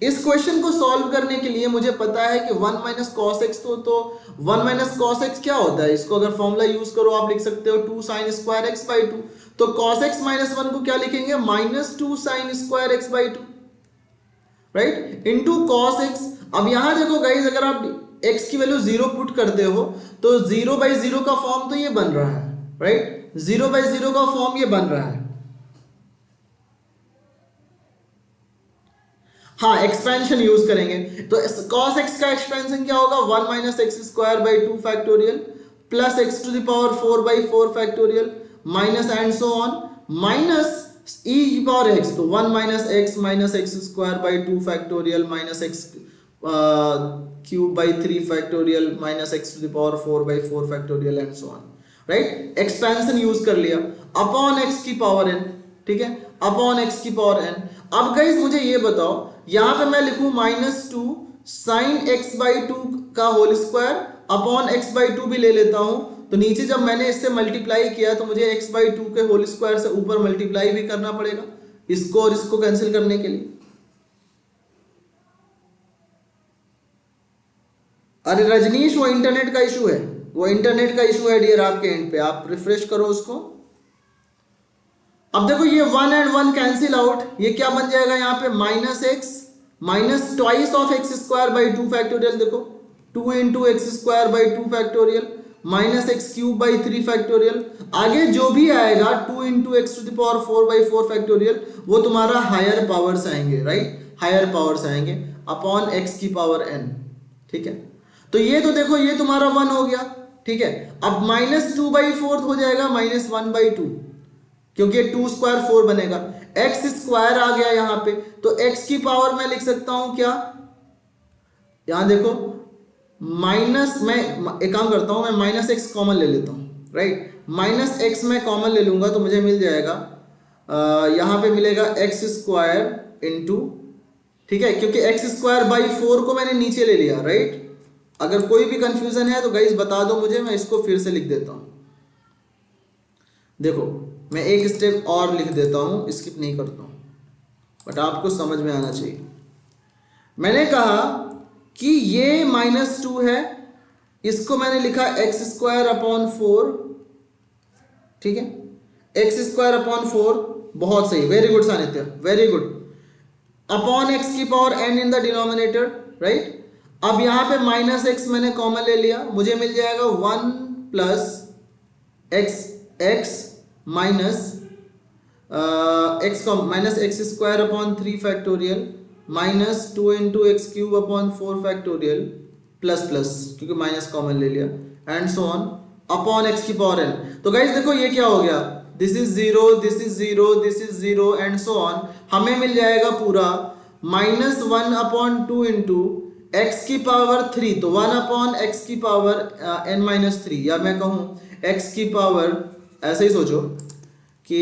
इस क्वेश्चन को सॉल्व करने के लिए मुझे पता है कि 1 माइनस कॉस एक्स, तो 1 माइनस कॉस एक्स क्या होता है, इसको अगर फॉर्मूला यूज करो आप लिख सकते हो 2 साइन स्क्वायर एक्स बाई 2। तो कॉस एक्स माइनस 1 को क्या लिखेंगे, minus 2 sine square x by 2, right, into cos x. अब यहां देखो गाइज, अगर आप x की वैल्यू 0 पुट करते हो तो 0 बाई 0 का फॉर्म तो ये बन रहा है, राइट, 0 बाई 0 का फॉर्म ये बन रहा है। हाँ, एक्सपेंशन यूज करेंगे तो cos x का एक्सपेंशन क्या होगा, 1 minus x square by 2 factorial plus x to the power 4 by 4 factorial minus and so on minus e की पावर x, तो 1 minus x square by 2 factorial minus x cube by 3 factorial minus x to the power 4 by 4 factorial and so on, right. Expansion use कर लिया upon x की power n, ठीक है, upon x की power n। अब guys मुझे ये बताओ, यहां पे मैं लिखूं -2 साइन x बाई 2 का whole square upon x by 2 भी ले लेता हूं, तो नीचे जब मैंने इससे मल्टीप्लाई किया तो मुझे x बाई 2 के होल स्क्वायर से ऊपर मल्टीप्लाई भी करना पड़ेगा इसको और इसको कैंसिल करने के लिए। अरे रजनीश, वो इंटरनेट का इशू है। वो इंटरनेट का इशू है डियर आपके एंड पे, आप रिफ्रेश करो उसको। अब देखो ये 1 एंड 1 कैंसिल आउट, ये क्या बन जाएगा यहाँ पे minus x minus twice of x square by 2 factorial, देखो 2 into x square by 2 factorial minus x cube by 3 factorial. आगे जो भी आएगा 2 into x to the power 4 by 4 factorial वो तुम्हारा हायर पावर्स आएंगे, राइट, हायर पावर्स आएंगे upon x की पावर n, ठीक है। तो ये तो देखो ये तुम्हारा 1 हो गया, ठीक है। अब माइनस 2 बाई 4 हो जाएगा माइनस 1 बाई 2, क्योंकि 2 स्क्वायर 4 बनेगा, एक्स स्क्वायर आ गया यहाँ पे, तो एक्स की पावर मैं लिख सकता हूं क्या, यहां देखो माइनस, मैं एक काम करता हूं, मैं माइनस एक्स कॉमन ले लेता हूं, राइट, माइनस एक्स मैं कॉमन ले लूंगा तो मुझे मिल जाएगा यहां पे मिलेगा एक्स स्क्वायर इंटू, ठीक है, क्योंकि एक्स स्क्वायर बाई 4 को मैंने नीचे ले लिया, राइट। अगर कोई भी कंफ्यूजन है तो गाइस बता दो मुझे, मैं इसको फिर से लिख देता हूं। देखो मैं एक स्टेप और लिख देता हूं, स्किप नहीं करता हूं, बट आपको समझ में आना चाहिए। मैंने कहा कि ये -2 है, इसको मैंने लिखा एक्स स्क्वायर अपॉन 4, ठीक है, एक्स स्क्वायर अपॉन 4, बहुत सही, वेरी गुड सानिध्य, वेरी गुड, अपॉन एक्स की power n in the denominator, right. अब यहां पे माइनस एक्स मैंने कॉमन ले लिया, मुझे मिल जाएगा 1 plus x minus x minus x square upon 3 factorial minus 2 into x cube upon 4 factorial plus plus, क्योंकि माइनस कॉमन ले लिया, and so on upon x की पावर n। तो गाइस देखो ये क्या हो गया, this is 0, this is 0, this is 0 and so on, हमें मिल जाएगा पूरा माइनस 1 अपॉन 2 इंटू एक्स की पावर 3, तो 1 अपॉन एक्स की पावर n माइनस 3, या मैं कहूं एक्स की पावर, ऐसे ही सोचो कि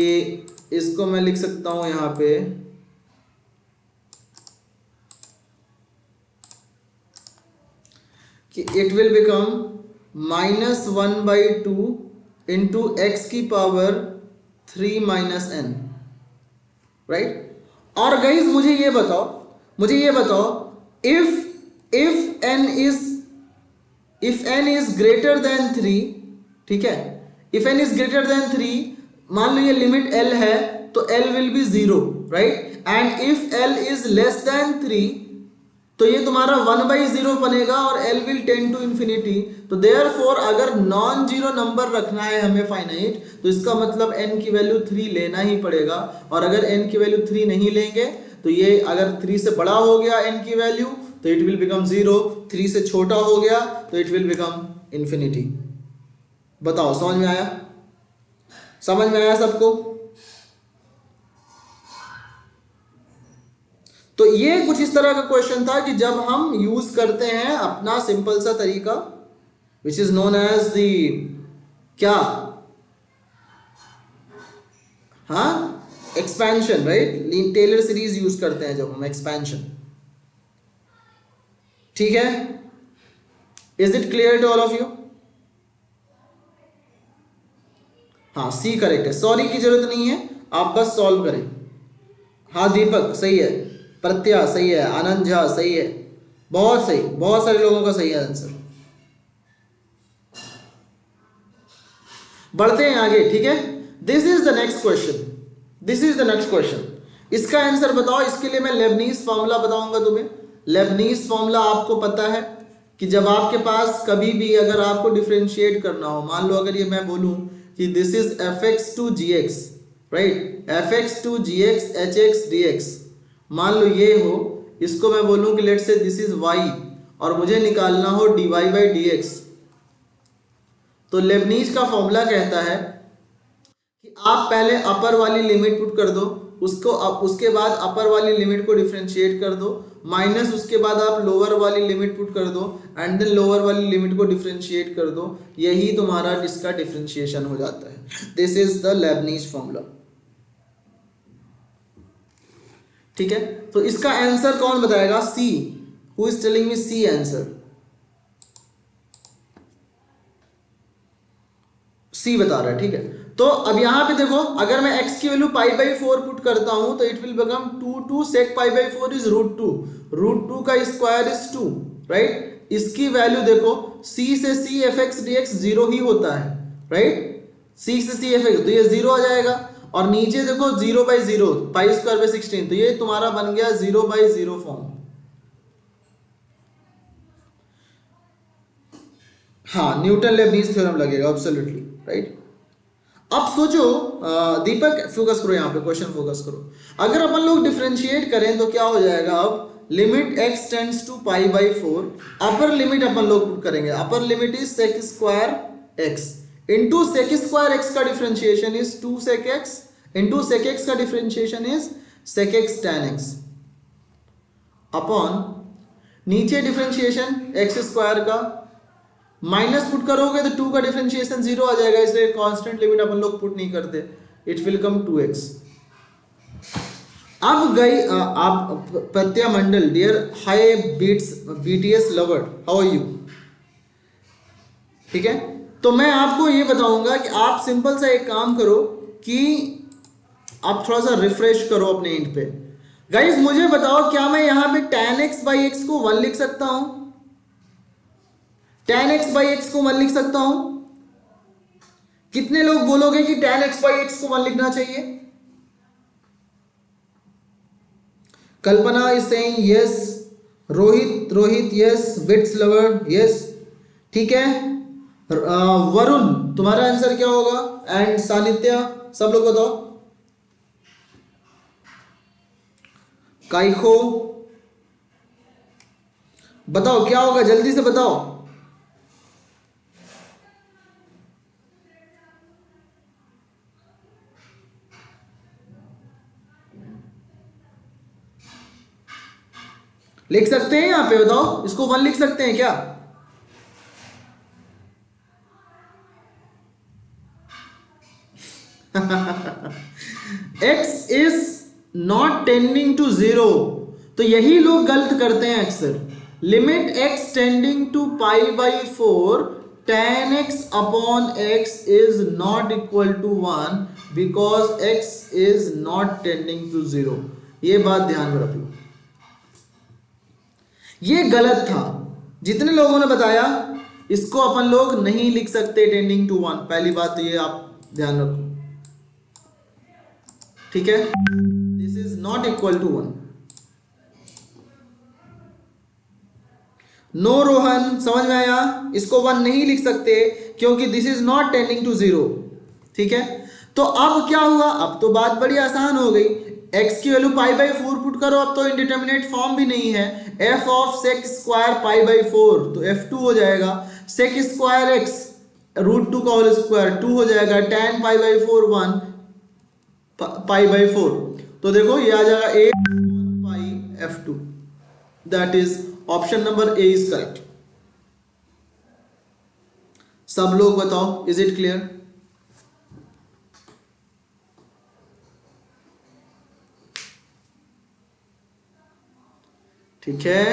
इसको मैं लिख सकता हूं यहां पे कि it will become minus 1 by 2 into x की पावर 3 माइनस n, राइट। और गाइस मुझे ये बताओ if n is greater than 3, ठीक है, if n is greater than 3, मान लो ये लिमिट l है तो l will be 0, right, and if l is less than 3 तो ये तुम्हारा 1/0 बनेगा और l will tend to infinity। तो therefore अगर नॉन जीरो नंबर रखना है हमें फाइनाइट, तो इसका मतलब n की वैल्यू 3 लेना ही पड़ेगा, और अगर n की वैल्यू 3 नहीं लेंगे तो ये अगर 3 से बड़ा हो गया n की वैल्यू तो इट विल बिकम 0, 3 से छोटा हो गया तो इट विल बिकम इंफिनिटी। बताओ समझ में आया, समझ में आया सबको? तो ये कुछ इस तरह का क्वेश्चन था कि जब हम यूज करते हैं अपना सिंपल सा तरीका which is known as the क्या, हाँ, expansion, right, Taylor series use करते हैं जब हम एक्सपेंशन, ठीक है। Is it clear to all of you? हाँ सी करेक्ट है, सॉरी की जरूरत नहीं है, आप बस सॉल्व करें। हाँ दीपक सही है, प्रत्या सही है, आनंद झा सही है, बहुत सही, बहुत सारे लोगों का सही है आंसर। बढ़ते हैं आगे, ठीक है। This is the next question, this is the next question, इसका आंसर बताओ। इसके लिए मैं लेबनीज फॉर्मूला बताऊंगा तुम्हें। लेबनीज फॉर्मूला आपको पता है कि जब आपके पास कभी भी अगर आपको डिफरेंशिएट करना हो, मान लो अगर ये मैं बोलूं कि this is fx to gx, right, fx to gx hx dx, मान लो ये हो, इसको मैं बोलूं कि लेट से दिस इज y और मुझे निकालना हो dy बाई dx, तो लेबनीज का फॉर्मूला कहता है कि आप पहले अपर वाली लिमिट पुट कर दो, उसके बाद अपर वाली लिमिट को डिफरेंशिएट कर दो, माइनस उसके बाद आप लोअर वाली लिमिट पुट कर दो, एंड देन लोअर वाली लिमिट को डिफरेंशिएट कर दो, यही तुम्हारा इसका डिफरेंशिएशन हो जाता है। This is the Leibniz formula, ठीक है। तो इसका आंसर कौन बताएगा? C, who is telling me C answer? C बता रहा है, ठीक है। तो अब यहां पे देखो, अगर मैं x की वैल्यू π/4 पुट करता हूं तो it will become 2 sec π/4 is √2, √2 का स्क्वायर इज 2, राइट। इसकी वैल्यू देखो, c से c f x d x zero ही होता है, राइट। c से c एफ एक्स, तो ये जीरो आ जाएगा। और नीचे देखो 0/0 पाई स्क्वायर बाय 16, तो ये तुम्हारा बन गया 0/0 फॉर्म। हाँ, न्यूटन लेबनीज थ्योरम लगेगा, एब्सोल्युटली राइट। अब सोचो, दीपक फोकस करो यहाँ पे, क्वेश्चन फोकस करो। अगर अपन लोग डिफरेंशिएट करें तो क्या हो जाएगा, अब limit x tends to π/4, upper limit अपन लोग पुट करेंगे, upper limit is sec square x into sec square x का differentiation is 2 sec x into sec x का differentiation is sec x tan x upon नीचे differentiation x square का minus put करोगे तो 2 का डिफरेंशिएशन 0 आ जाएगा, इसलिए कांस्टेंट लिमिट अपन लोग पुट नहीं करते, इट विल कम 2x। अब गई आप Pratya Mandal, dear high BTS lover, how are you, ठीक है। तो मैं आपको ये बताऊंगा कि आप सिंपल सा एक काम करो कि आप थोड़ा सा रिफ्रेश करो अपने एंड पे। गाइस मुझे बताओ, क्या मैं यहां पे tan x/x को 1 लिख सकता हूं? tan x/x को 1 लिख सकता हूं? कितने लोग बोलोगे कि tan x/x को 1 लिखना चाहिए? Kalpana is saying yes, Rohit yes, विट्स लवर यस, ठीक है। वरुण तुम्हारा आंसर क्या होगा? एंड सानिध्या, सब लोग बताओ। काइखो बताओ क्या होगा, जल्दी से बताओ। लिख सकते हैं यहां पे, बताओ, इसको 1 लिख सकते हैं क्या? x is not tending to 0, तो यही लोग गलत करते हैं अक्सर। Limit x tending to π/4 tan x upon x is not equal to 1 because x is not tending to 0। ये बात ध्यान में रख लो, ये गलत था। जितने लोगों ने बताया इसको अपन लोग नहीं लिख सकते टेंडिंग टू 1, पहली बात तो ये आप ध्यान रखो, ठीक है। This is not equal to 1। No Rohan, समझ में आया? इसको 1 नहीं लिख सकते क्योंकि this is not tending to 0, ठीक है। तो अब क्या हुआ, अब तो बात बड़ी आसान हो गई। x की वैल्यू π/4 पुट करो, अब तो इंडिटरमिनेट फॉर्म भी नहीं है। f ऑफ sec स्क्वायर π/4 तो f2 हो जाएगा, sec स्क्वायर x √2 का होल स्क्वायर 2 हो जाएगा, tan π/4 1 π/4, तो देखो ये आ जाएगा a pi f2, that is option number a is correct. सब लोग बताओ, इज इट क्लियर? ठीक है।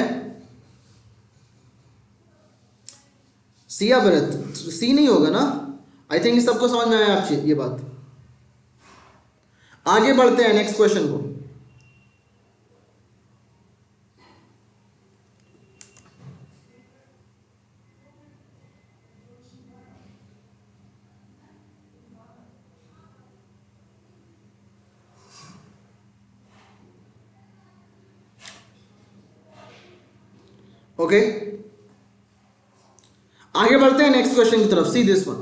सिया भरत, सी नहीं होगा ना? आई थिंक सबको समझ में आया आपसे ये बात। आगे बढ़ते हैं नेक्स्ट क्वेश्चन को। ओके आगे बढ़ते हैं नेक्स्ट क्वेश्चन की तरफ। See this one.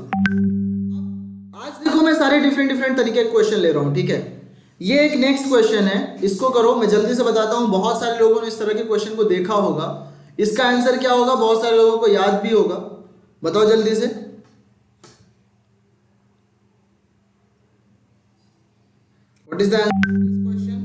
आज देखो मैं सारे डिफरेंट तरीके के क्वेश्चन ले रहा हूं, ठीक है। ये एक नेक्स्ट क्वेश्चन है, इसको करो, मैं जल्दी से बताता हूं। बहुत सारे लोगों ने इस तरह के क्वेश्चन को देखा होगा, इसका आंसर क्या होगा बहुत सारे लोगों को याद भी होगा। बताओ जल्दी से। What is the answer this question?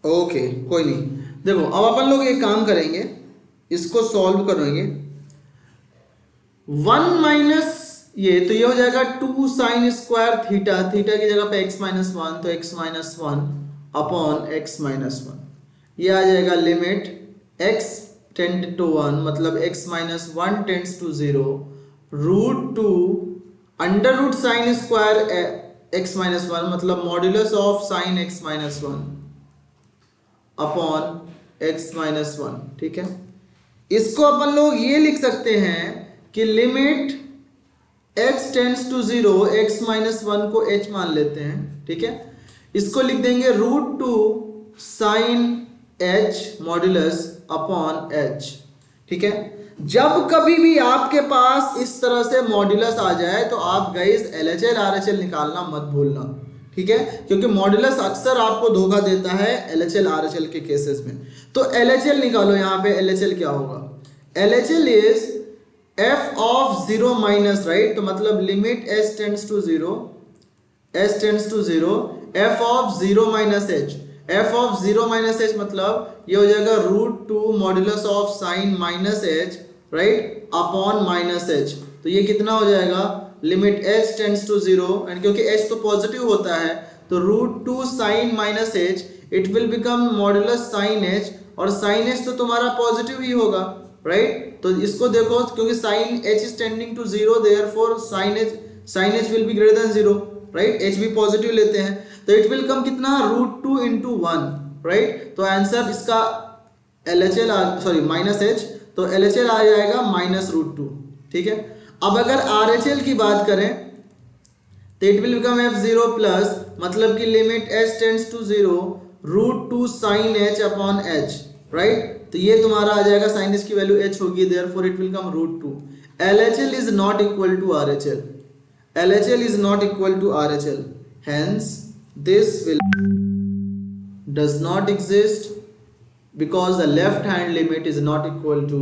Okay कोई नहीं। देखो अब अपन लोग एक काम करेंगे, इसको सॉल्व करेंगे। 1 माइनस ये, तो ये हो जाएगा 2 साइन स्क्वायर थीटा, थीटा की जगह पे x माइनस 1, तो x minus 1 upon x minus 1। ये आ जाएगा लिमिट x टेंड टू 1 मतलब x minus 1 tends to 0 root two under root sine square x minus 1 मतलब modulus of sine x minus 1 upon x minus 1। ठीक है, इसको अपन लोग ये लिख सकते हैं कि limit x tends to 0 x minus 1 को h मान लेते हैं। ठीक है, इसको लिख देंगे root two sine h modulus upon h। ठीक है, जब कभी भी आपके पास इस तरह से मॉड्यूलस आ जाए तो आप गाइस LHL RHL निकालना मत भूलना। ठीक है, क्योंकि मॉड्यूलस अक्सर आपको धोखा देता है LHL RHL के केसेस में। तो LHL निकालो, यहाँ पे LHL क्या होगा, LHL is f of 0 minus, right, तो मतलब limit s tends to 0 f of 0 minus h, f of 0 minus h मतलब ये हो जाएगा root two modulus of sine minus h, right, upon minus h। तो ये कितना हो जाएगा, limit h tends to 0 and क्योंकि h तो पॉजिटिव होता है तो root two sine minus h it will become modulus sign h, और साइन h तो तुम्हारा पॉजिटिव ही होगा, राइट। तो इसको देखो, क्योंकि sine h is tending to 0 therefore sine h will be greater than 0, right, h भी पॉजिटिव लेते हैं तो इट विल कम कितना, रूट टू इंटू 1, राइट। तो आंसर इसका LHL सॉरी माइनस h, तो LHL आ जाएगा माइनस रूट टू। ठीक है, अब अगर RHL की बात करें तो it will become f0 plus मतलब कि limit h tends to 0 root two sine h upon h, right. तो ये तुम्हारा आ जाएगा, साइन h की वैल्यू h होगी, therefore it will come root two. LHL is not equal to RHL, LHL is not equal to RHL, hence this will does not exist because the left hand limit is not equal to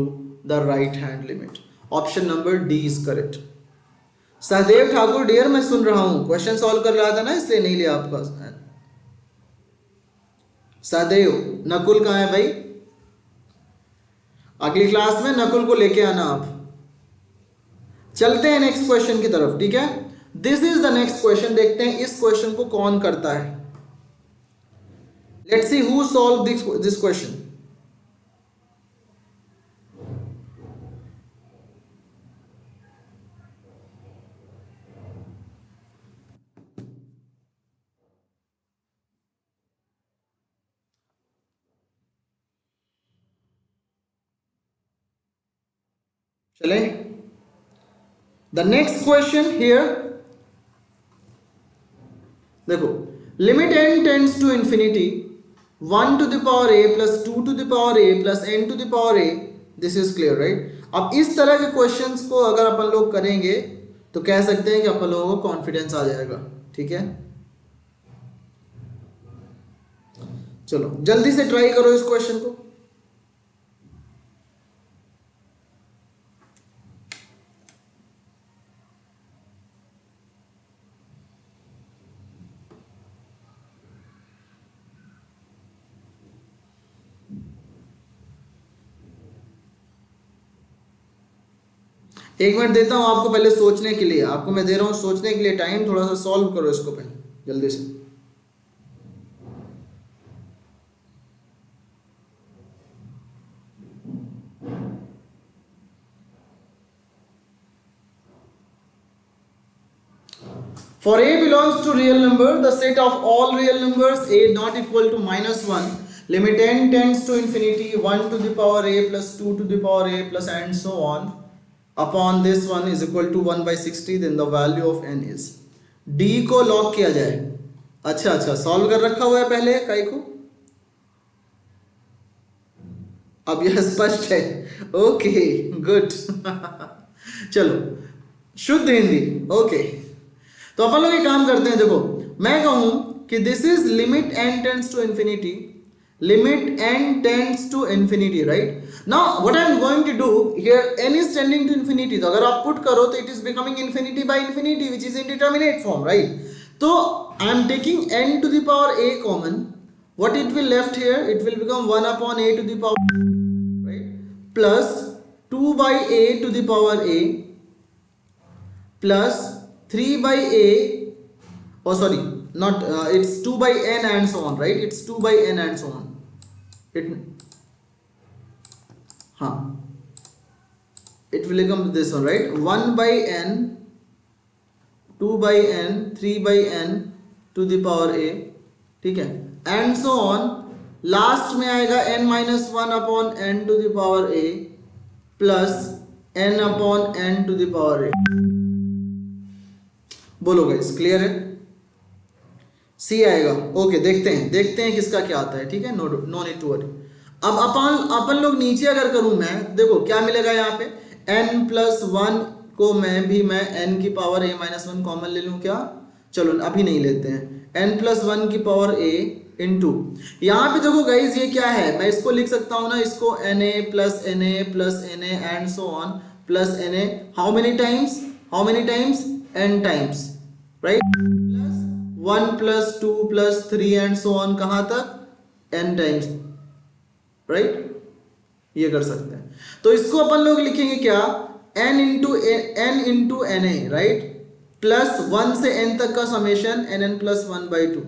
the right hand limit. Option number D is correct. Sahdev Thakur dear, मैं सुन रहा हूं, question solve कर रहा था ना इसलिए नहीं लिया आपका। सहदेव, नकुल कहाँ है भाई, अगली क्लास में नकुल को लेके आना आप। चलते हैं नेक्स्ट क्वेश्चन की तरफ। ठीक है, this is the next question, देखते हैं इस क्वेश्चन को कौन करता है। Let's see who solve this question. चले, द नेक्स्ट क्वेश्चन हियर देखो, limit n tends to infinity 1 to the power a plus 2 to the power a plus n to the power a, this is clear, right. अब इस तरह के questions को अगर अपन लोग करेंगे तो कह सकते हैं कि अपन लोगों को कॉन्फिडेंस आ जाएगा। ठीक है, चलो जल्दी से ट्राई करो इस क्वेश्चन को। एक मिनट देता हूं आपको पहले सोचने के लिए, आपको मैं दे रहा हूं सोचने के लिए टाइम, थोड़ा सा सॉल्व करो इसको पहले जल्दी से। For a belongs to real number, the set of all real numbers a not equal to -1, limit n tends to infinity 1 to the power a plus 2 to the power a plus and so on upon this one is equal to 1/60, then the value of n is। d को lock किया जाए। अच्छा solve कर रखा हुआ है पहले काई को, अब यह स्पष्ट है। ओके गुड चलो शुद्ध हिंदी। ओके, तो अपन लोग एक काम करते हैं, देखो मैं कहूं कि this is limit n tends to infinity, limit n tends to infinity, right. Now what I am going to do here, n is tending to infinity, तो अगर आप पुट करो तो it is becoming infinity by infinity which is indeterminate form, right. तो I am taking n to the power a common, what it will left here, it will become 1 upon a to the power, right, plus 2 by a to the power a plus 3 by a, oh sorry, not it's 2 by n and so on, right, it's 2 by n and so on, it हाँ, it will become this one, right? 1 by n, 2 by n, 3 by n to the power a, ठीक है, and so on. Last में आएगा n minus 1 upon n to the power a plus n upon n to the power a. बोलो guys, clear है? सी आएगा। Okay, देखते हैं किसका क्या आता है, ठीक है, नो नीड टू वरी। अब अपन लोग नीचे अगर करूं मैं, देखो क्या मिलेगा यहाँ पे, n प्लस 1 को मैं n की पावर a माइनस 1 कॉमन ले लूं क्या? चलो अभी नहीं लेते हैं, n प्लस 1 की पावर a इंटू, यहाँ पे देखो गाइज ये क्या है, मैं इसको लिख सकता हूं ना, इसको na plus na and so on plus na, how many times n times, right, plus 1 plus 2 plus 3 and so on, कहां तक, n टाइम्स, राइट, ये कर सकते हैं। तो इसको अपन लोग लिखेंगे क्या, n into na, right, plus 1 से n तक का summation nn plus 1/2।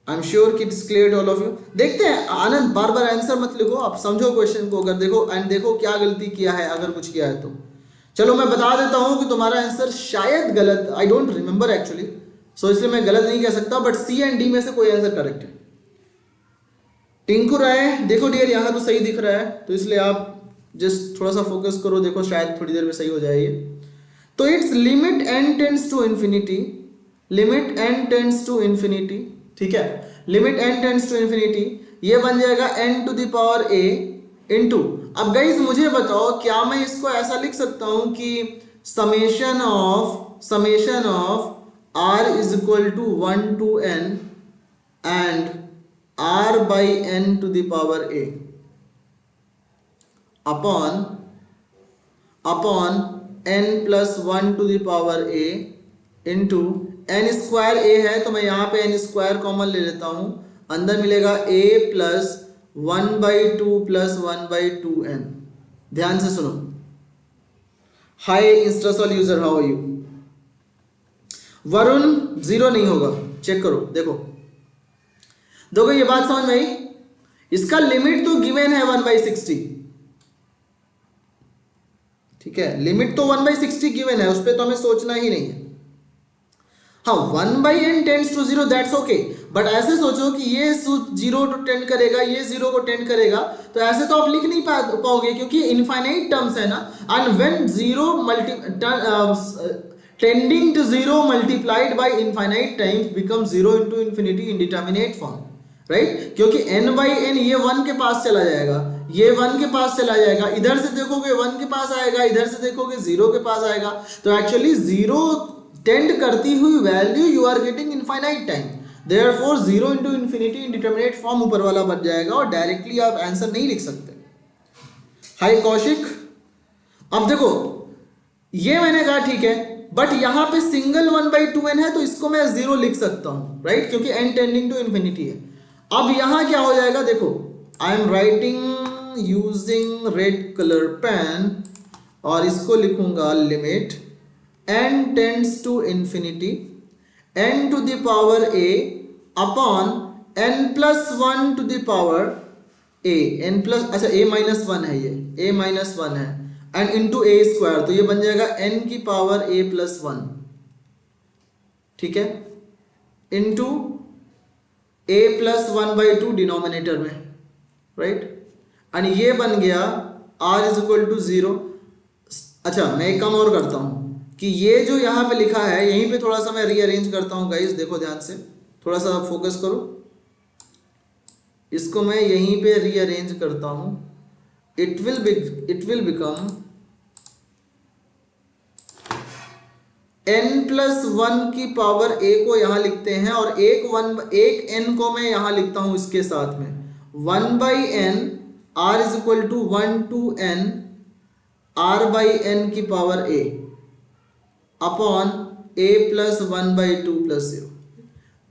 I am sure कि it's clear all of you. देखते हैं, आनंद बार बार आंसर मत लिखो, आप समझो क्वेश्चन को, अगर देखो क्या गलती किया है, अगर कुछ किया है तो। चलो मैं बता देता हूं कि तुम्हारा आंसर शायद गलत, आई डोंट रिमेंबर एक्चुअली, सो इसलिए मैं गलत नहीं कह सकता, बट सी एंड डी में से कोई आंसर करेक्ट है। टिंकू राय, देखो डियर यहाँ तो सही दिख रहा है, तो इसलिए आप जस्ट थोड़ा सा फोकस करो, देखो शायद थोड़ी देर में सही हो जाए ये। तो it's limit n tends to infinity, limit n tends to infinity, ठीक है, limit n tends to infinity, ये बन जाएगा n to the power a into, अब गाइस मुझे बताओ क्या मैं इसको ऐसा लिख सकता हूं कि summation of r is equal to 1 to n and r by n to the power a upon n plus 1 to the power a into n square a है, तो मैं यहाँ पे n स्क्वायर कॉमन ले लेता हूं, अंदर मिलेगा a प्लस 1/2 प्लस 1/2n। ध्यान से सुनो, हाय इंस्टासॉल user, how are you? Varun, zero नहीं होगा, चेक करो, देखो ये बात समझ में आई, इसका लिमिट तो गिवन है 1/60, ठीक है, लिमिट तो 1/60 गिवन है, उस पर तो हमें सोचना ही नहीं है। हाँ, 1/n tends to 0, that's okay, but ऐसे सोचो कि ये 0 को टेंड करेगा, ये 0 को टेंड करेगा, तो ऐसे तो आप लिख नहीं पाओगे, क्योंकि इनफाइनाइट टर्म्स है ना, and when 0 tending to 0 multiplied by infinite times become 0 into infinity indeterminate form, right, क्योंकि n/n ये 1 के पास चला जाएगा, ये 1 के पास चला जाएगा, इधर से देखोगे 1 के पास आएगा, इधर से देखोगे 0 के पास आएगा, तो एक्चुअली 0 टेंड करती हुई value you are getting infinite time, therefore 0 into infinity indeterminate form ऊपर वाला बन जाएगा, और डायरेक्टली आप आंसर नहीं लिख सकते। हाय कौशिक, अब देखो ये मैंने कहा ठीक है, बट यहां पे सिंगल 1/2n है, तो इसको मैं 0 लिख सकता हूं, राइट, क्योंकि n टेंडिंग टू इंफिनिटी है। अब यहां क्या हो जाएगा, देखो I am writing using red colour pen, और इसको लिखूंगा limit n tends to infinity n to the power a upon n plus 1 to the power a, n plus, अच्छा a माइनस 1 है, ये a माइनस 1 है, एंड इंटू a स्क्वायर, तो ये बन जाएगा n की पावर a प्लस 1, ठीक है, इंटू a प्लस 1/2 डिनोमिनेटर में, राइट, एंड ये बन गया r इज इक्वल टू 0। अच्छा मैं एक काम और करता हूं कि ये जो यहाँ पे लिखा है, यहीं पे थोड़ा सा मैं रीअरेंज करता हूं गाइस, देखो ध्यान से, थोड़ा सा फोकस करो, इसको मैं यहीं पे रीअरेंज करता हूं, it will become n plus 1 की पावर a को यहां लिखते हैं, और एक n को मैं यहां लिखता हूं इसके साथ में, 1/n r is equal to 1 to n r/n की power a upon a plus 1/2 plus 0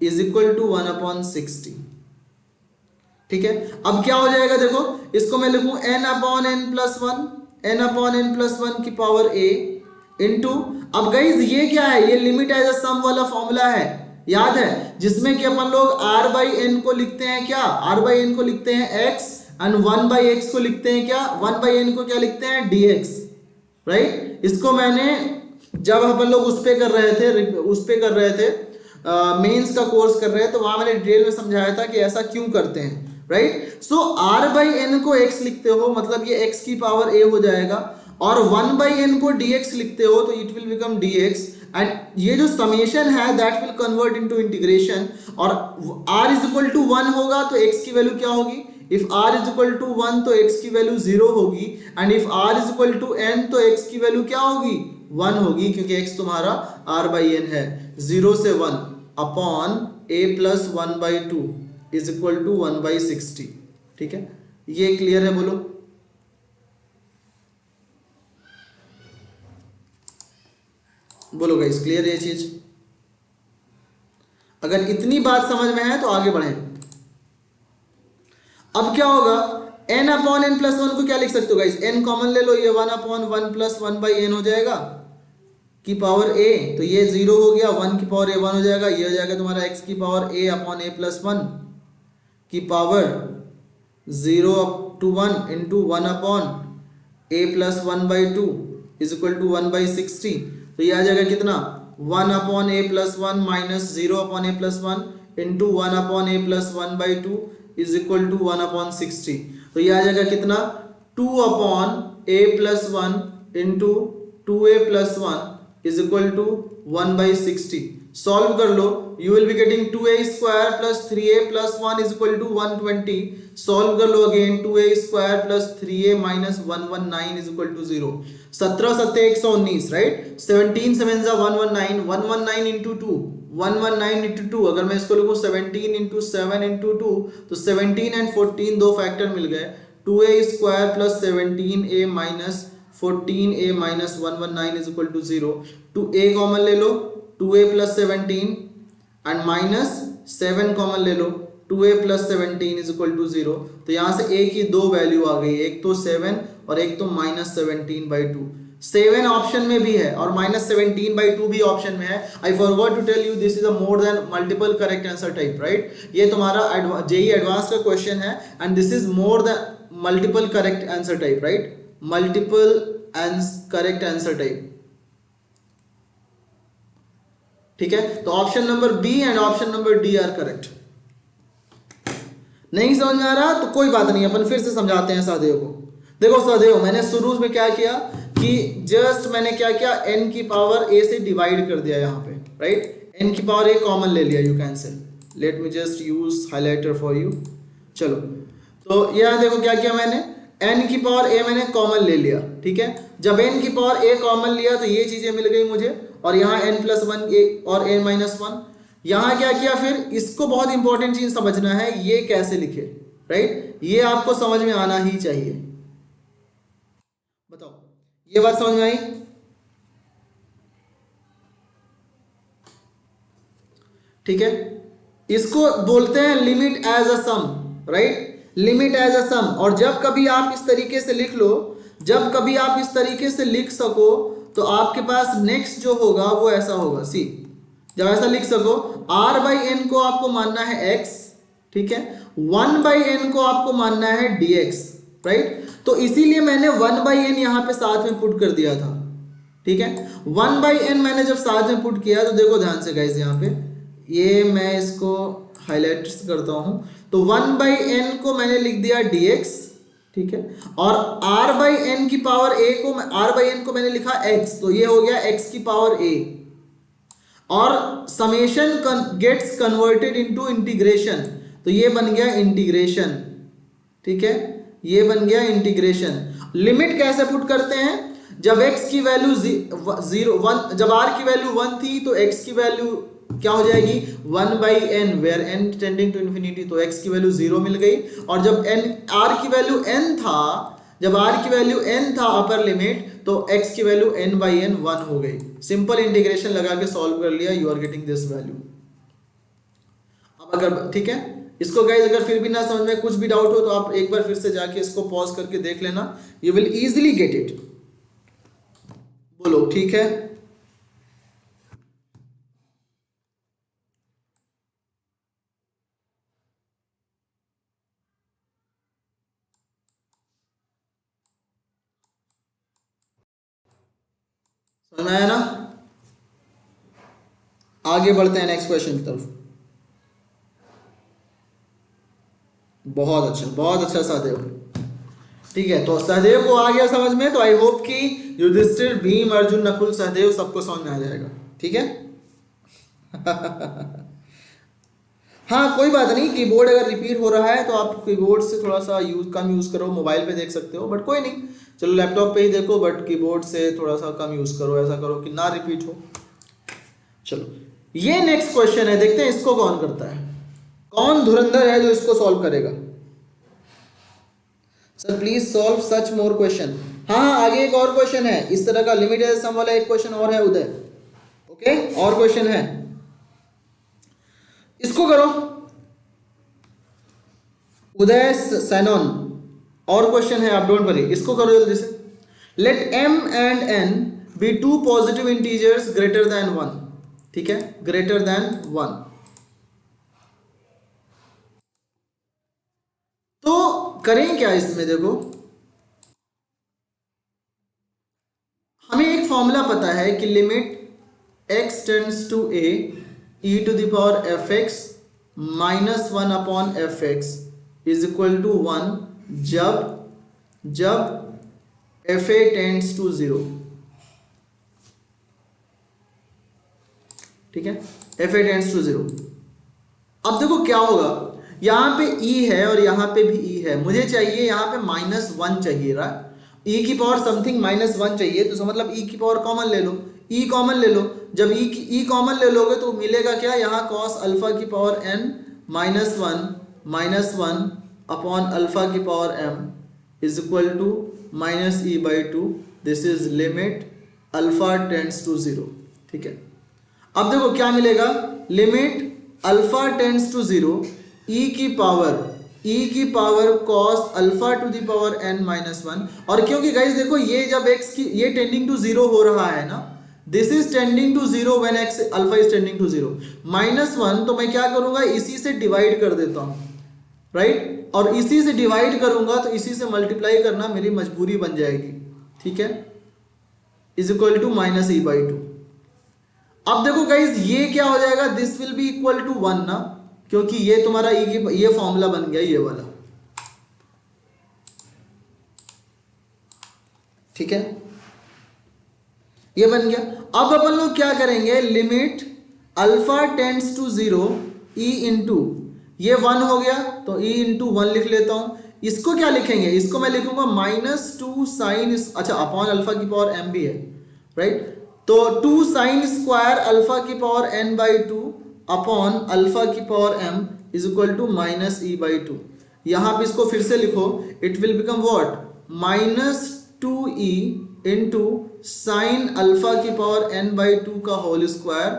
is equal to 1/60, ठीक है। अब क्या हो जाएगा, देखो इसको मैं लिखूं n अपॉन n प्लस 1 की पावर a इंटू, अब गाइज ये क्या है, ये लिमिट एज अ सम वाला फॉर्मूला है, याद है, जिसमें कि अपन लोग r बाई एन को लिखते हैं क्या, r बाई एन को लिखते हैं x एंड 1 बाई एक्स को लिखते हैं क्या, 1 बाई एन को क्या लिखते हैं dx, राइट। इसको मैंने जब अपन लोग उस पे कर रहे थे मेंस का कोर्स कर रहे हैं, तो वहां मैंने डिटेल में समझाया था कि ऐसा क्यों करते हैं, right. So r by n को x लिखते हो मतलब ये x की पावर a हो जाएगा, और 1 बाई एन को dx लिखते हो तो it will become dx, and ये जो समेशन है that will convert into integration, और r इज इक्वल टू 1 होगा तो x की वैल्यू क्या होगी, if r is equal to 1 तो x की वैल्यू 0 होगी, and if r is equal to n तो x की वैल्यू क्या होगी, 1 होगी, क्योंकि x तुम्हारा r बाई एन है। 0 से 1 upon a plus 1 by 2 is equal to 1 by 60, ठीक है। ये क्लियर है, बोलो। बोलो गाइस, क्लियर है ये चीज? अगर इतनी बात समझ में है तो आगे बढ़ें। अब क्या होगा, n अपॉन n प्लस 1 को क्या लिख सकते हो गाइस, n कॉमन ले लो, ये 1 अपॉन 1 प्लस 1 बाई n हो जाएगा की पावर a, तो ये 0 हो गया, 1 की पावर a 1 हो जाएगा, ये हो जाएगा तुम्हारा x की power a upon a plus 1 की power 0 up to 1 into 1 upon a plus 1 by 2 is equal to 1 by 60, तो ये आ जाएगा कितना, 1 upon a plus 1 minus 0 upon a plus 1 into 1 upon a plus 1 by 2 is equal to 1 upon 60, तो ये आ जाएगा कितना, 2 upon a plus 1 into 2a plus 1 is equal to 1 by 60। Solve कर लो, you will be getting 2a square plus 3a plus 1 is equal to 120। Solve कर लो again, 2a square plus 3a minus 119 is equal to 0। 17 सत्ते 119, right. 17 7 जा 119, 119 into 2, 119 into 2, अगर मैं इसको लिखूं 17 इंटू 7 इंटू 2, तो 17 एंड 14 दो फैक्टर मिल गए, 2a square plus 17a minus 14a minus 119 is equal to 0। 2a common ले लो, 2a plus 17 and minus 7 common ले लो, 2a plus 17 is equal to 0। तो यहां से a की दो वैल्यू आ गई, एक तो 7 और एक तो माइनस 17 बाई 2। 7 ऑप्शन में भी है और माइनस 17 बाई 2 भी ऑप्शन में है। I forgot to tell you this is a more than multiple correct answer type, right. ये तुम्हारा जेईई एडवांस का क्वेश्चन है and this is more than multiple correct answer type, right, multiple correct answer type, ठीक है। तो option number B and option number D are correct. नहीं समझ में आ रहा तो कोई बात नहीं, अपन फिर से समझाते हैं स्वाध्याय को। देखो स्वाध्याय, मैंने शुरू में क्या किया कि जस्ट मैंने क्या किया, n की पावर a से डिवाइड कर दिया यहाँ पे, राइट। n की पावर a कॉमन ले लिया, you cancel, let me just use highlighter for you. चलो, तो यहाँ देखो क्या किया मैंने, n की पावर a मैंने कॉमन ले लिया, ठीक है। जब n की पावर a कॉमन लिया तो ये चीजें मिल गई मुझे, और यहाँ n प्लस 1 और n माइनस 1। यहाँ क्या किया, फिर इसको बहुत इंपॉर्टेंट चीज समझना है, ये कैसे लिखे, राइट, ये आपको समझ में आना ही चाहिए। बताओ, ये बात समझ में आई? ठीक है, इसको बोलते हैं limit as a sum, right, limit as a sum. और जब कभी आप इस तरीके से लिख लो, जब कभी आप इस तरीके से लिख सको, तो आपके पास नेक्स्ट जो होगा वो ऐसा होगा, सी, जब ऐसा लिख सको, r बाई एन को आपको मानना है x, ठीक है, 1 बाई एन को आपको मानना है dx, राइट। तो इसीलिए मैंने 1 बाई एन यहाँ पे साथ में पुट कर दिया था, ठीक है। 1 बाई एन मैंने जब साथ में पुट किया तो देखो ध्यान से गाइस, यहाँ पे ये मैं इसको हाईलाइट करता हूं, तो 1 बाई एन को मैंने लिख दिया dx, ठीक है, और r बाई एन की पावर a को, r बाई एन को मैंने लिखा x, तो ये हो गया x की पावर a, और summation gets converted into integration, तो ये बन गया इंटीग्रेशन, ठीक है, ये बन गया इंटीग्रेशन। लिमिट कैसे पुट करते हैं, जब x की वैल्यू 0 1, जब r की वैल्यू 1 थी तो x की वैल्यू क्या हो जाएगी, 1 by n, where n tending to infinity, तो x की वैल्यू 0 मिल गई। और जब r की वैल्यू n था, जब r की वैल्यू n था अपर लिमिट, तो x की वैल्यू n बाई n 1 हो गई। सिंपल इंटीग्रेशन लगा के सॉल्व कर लिया, you are getting this value. अब अगर ठीक है, इसको गाइस अगर फिर भी ना समझ में कुछ भी डाउट हो तो आप एक बार फिर से जाके इसको पॉज करके देख लेना, you will easily get it. बोलो ठीक है। समझ में आया ना? आगे बढ़ते हैं नेक्स्ट क्वेश्चन की तरफ। बहुत अच्छा सहदेव। ठीक है, तो सहदेव को आ गया समझ में, तो आई होप कि युधिष्ठिर, भीम, अर्जुन, नकुल, सहदेव सबको समझ में आ जाएगा। ठीक है। हाँ कोई बात नहीं, कीबोर्ड अगर रिपीट हो रहा है तो आप कीबोर्ड से थोड़ा सा कम यूज करो, मोबाइल पे देख सकते हो, बट कोई नहीं, चलो लैपटॉप पे ही देखो, बट कीबोर्ड से थोड़ा सा कम यूज करो, ऐसा करो कि ना रिपीट हो। चलो ये नेक्स्ट क्वेश्चन है, देखते हैं इसको कौन करता है, कौन धुरंधर है जो इसको सॉल्व करेगा। Sir please solve such more question. हाँ आगे एक और क्वेश्चन है इस तरह का, लिमिटेड सम वाला एक क्वेश्चन और है उदय। ओके और क्वेश्चन है, इसको करो उदय सैनोन, और क्वेश्चन है, आप डोंट वरी, इसको करो जल्दी से। Let m and n be two positive integers greater than 1। ठीक है, ग्रेटर देन 1। तो करें क्या इसमें, देखो हमें एक फॉर्मूला पता है कि limit x tends to a e to the power f x minus 1 upon f x is equal to 1 जब एफ ए टेंड्स टू 0। ठीक है, एफ ए टेंड्स टू 0। अब देखो क्या होगा, यहां पे e है और यहां पे भी e है, मुझे चाहिए यहां पे -1 चाहिए रहा, e की पावर समथिंग -1 चाहिए, तो मतलब e की पावर कॉमन ले लो, e कॉमन ले लो, जब e कॉमन ले लोगे तो मिलेगा क्या, यहाँ cos अल्फा की पावर n -1 अपॉन अल्फा की power m is equal to -e/2। This is limit alpha tends to 0। ठीक है, अब देखो क्या मिलेगा, limit alpha tends to 0 e की power cos alpha to the power n -1। और क्योंकि गाइस देखो ये जब x की ये टेंडिंग टू 0 हो रहा है ना, this is tending to 0 when x alpha is tending to 0 -1, तो मैं क्या करूंगा, इसी से डिवाइड कर देता हूं, राइट, और इसी से डिवाइड करूंगा तो इसी से मल्टीप्लाई करना मेरी मजबूरी बन जाएगी। ठीक है, इज इक्वल टू -e/2। अब देखो गाइस ये क्या हो जाएगा, this will be equal to 1 ना, क्योंकि ये तुम्हारा ये फॉर्मूला बन गया ये वाला। ठीक है, ये बन गया। अब अपन लोग क्या करेंगे, limit alpha tends to 0 e into ये 1 हो गया तो e इंटू 1 लिख लेता हूं। इसको क्या लिखेंगे, इसको मैं लिखूंगा -2 साइन, अच्छा अपॉन अल्फा की पावर m भी है, राइट, तो 2 साइन स्क्वायर अल्फा की पावर n/2 अपॉन अल्फा की power m is equal to -e/2। यहां पे इसको फिर से लिखो, it will become what, -2e into sine alpha की पावर n/2 का होल स्क्वायर।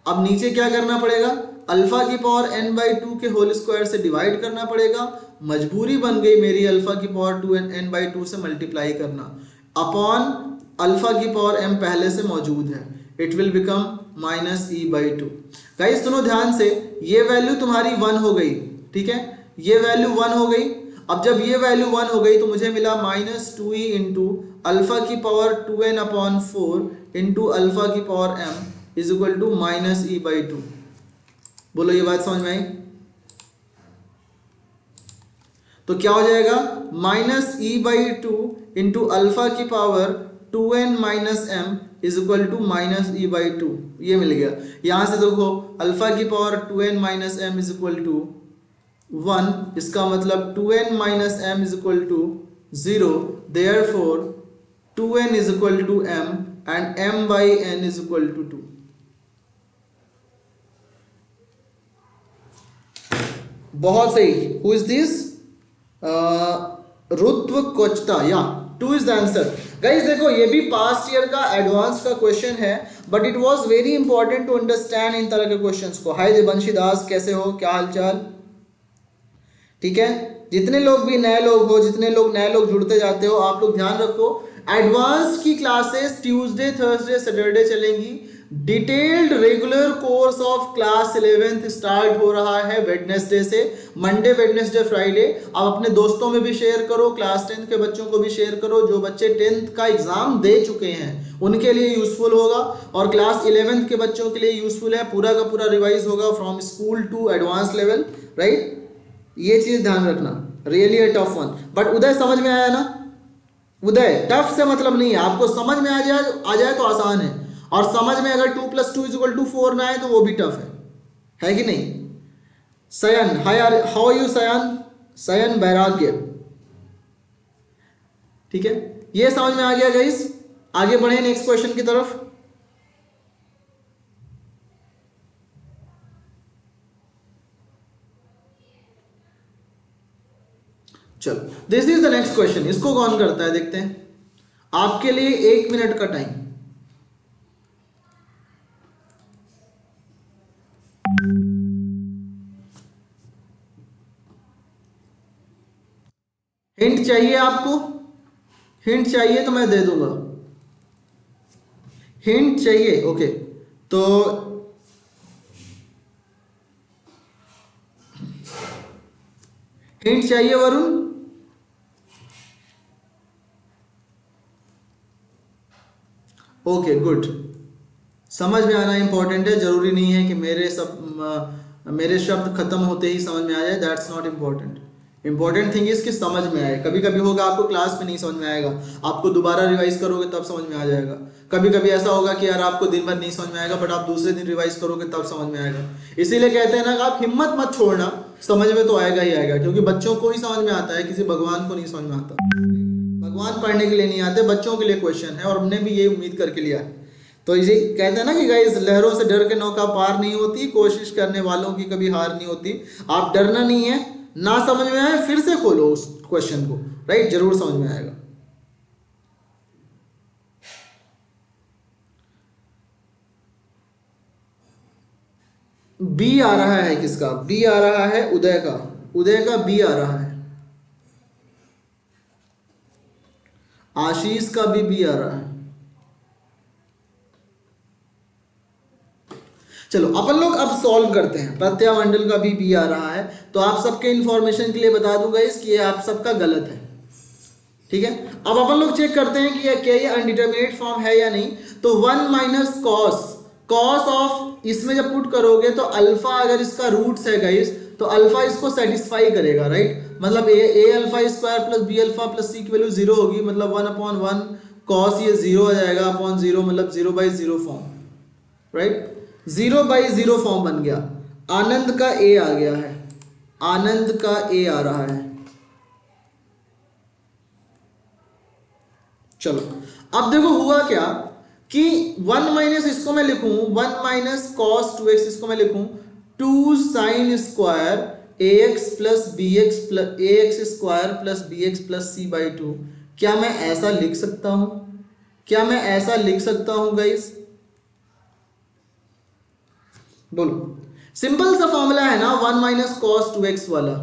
अब नीचे क्या करना पड़ेगा, अल्फा की पावर n/2 के होल स्क्वायर से डिवाइड करना पड़ेगा, मजबूरी बन गई मेरी अल्फा की पावर 2n/2 से मल्टीप्लाई करना, अपॉन अल्फा की पावर m पहले से मौजूद है, it will become -e/2। Guys सुनो ध्यान से, ये वैल्यू तुम्हारी 1 हो गई, ठीक है, ये वैल्यू 1 हो गई। अब जब ये वैल्यू 1 हो गई तो मुझे मिला -2e इंटू अल्फा की पावर 2n/4 इंटू अल्फा की power m is equal to -e/2। बोलो ये बात समझ में आई? तो क्या हो जाएगा, -e/2 इंटू अल्फा की power 2n - m is equal to -e/2। ये मिल गया। यहां से देखो अल्फा की power 2n - m is equal to 1, इसका मतलब 2n - m is equal to 0, therefore 2n is equal to m and m/n is equal to 2। बहुत सही। Who is this? रुत्व कोचता, या 2 इज द आंसर। गाइस देखो ये भी पास्ट ईयर का एडवांस का क्वेश्चन है, but it was very important to understand इन तरह के क्वेश्चंस को। हाय देवंशी दास, कैसे हो, क्या हालचाल? ठीक है, जितने लोग भी नए लोग हो, जितने लोग नए लोग जुड़ते जाते हो, आप लोग ध्यान रखो, एडवांस की क्लासेस ट्यूसडे, थर्सडे, सैटरडे चलेंगी। Detailed regular course of class 11th start हो रहा है वेडनेसडे से, मंडे वेडनेसडे फ्राइडे। आप अपने दोस्तों में भी शेयर करो, क्लास 10th के बच्चों को भी शेयर करो, जो बच्चे 10th का एग्जाम दे चुके हैं उनके लिए यूजफुल होगा, और क्लास 11th के बच्चों के लिए यूजफुल है। पूरा का पूरा रिवाइज होगा from school to advance level, right. ये चीज ध्यान रखना, really a tough one. But Uday समझ में आया ना? उदय, टफ से मतलब नहीं है, आपको समझ में आ जाए तो आसान है, और समझ में अगर 2 + 2 = 4 ना आए तो वो भी टफ है कि नहीं? सयन, हाउ आर यू सयन? सयन वैराग्य, ठीक है, ये समझ में आ गया गाइस। आगे बढ़े नेक्स्ट क्वेश्चन की तरफ। चलो, this is the next question. इसको कौन करता है देखते हैं। आपके लिए 1 मिनट का टाइम। हिंट चाहिए आपको? हिंट चाहिए तो मैं दे दूंगा। हिंट चाहिए, ओके। तो हिंट चाहिए वरुण? Okay good. समझ में आना इंपॉर्टेंट है, जरूरी नहीं है कि मेरे शब्द खत्म होते ही समझ में आ जाए, that's not important. Important thing is कि समझ में आए। कभी कभी होगा आपको क्लास में नहीं समझ में आएगा, आपको दोबारा रिवाइज करोगे तब समझ में आ जाएगा। कभी कभी ऐसा होगा कि यार आपको दिन भर नहीं समझ में आएगा, बट आप दूसरे दिन रिवाइज करोगे तब समझ में आएगा। इसीलिए कहते हैं ना कि आप हिम्मत मत छोड़ना, समझ में तो आएगा ही आएगा, क्योंकि बच्चों को ही समझ में आता है, किसी भगवान को नहीं समझ में आता। भगवान पढ़ने के लिए नहीं आते, बच्चों के लिए क्वेश्चन है, और हमने भी ये उम्मीद करके लिया है। तो ये कहते हैं ना कि गाइस, लहरों से डर के नौका पार नहीं होती, कोशिश करने वालों की कभी हार नहीं होती। आप डरना नहीं है, ना समझ में आए फिर से खोलो उस क्वेश्चन को, राइट, जरूर समझ में आएगा। बी आ रहा है किसका? बी आ रहा है उदय का। उदय का बी आ रहा है। आशीष का भी बी आ रहा है। चलो अपन लोग अब सॉल्व करते हैं। प्रत्यामंडल का भी बी आ रहा है, तो आप सबके इंफॉर्मेशन के लिए बता दूंगा इसकी, ये आप सबका गलत है, ठीक है। अब अपन लोग चेक करते हैं कि क्या ये अनडिटर्मिनेट फॉर्म है या नहीं। तो 1 - कॉस ऑफ, इसमें जब पुट करोगे तो अल्फा, अगर इसका रूट्स है गाइस, तो अल्फा इसको सेटिस्फाई करेगा, राइट। मतलब a alpha square plus b alpha plus c की वैल्यू 0 होगी, मतलब 1/1 कॉस ये 0 आ जाएगा अपॉन 0, मतलब 0/0 फॉर्म, राइट। 0/0 फॉर्म बन गया। आनंद का a आ गया है, आनंद का a आ रहा है। चलो अब देखो हुआ क्या कि 1 - इसको मैं लिखूं 1 - cos 2x, इसको मैं लिखूं 2 sin square ax plus bx plus c/2। क्या मैं ऐसा लिख सकता हूं? क्या मैं ऐसा लिख सकता हूं गाइस? बोलो। सिंपल सा फॉर्मूला है ना 1 - cos 2x वाला।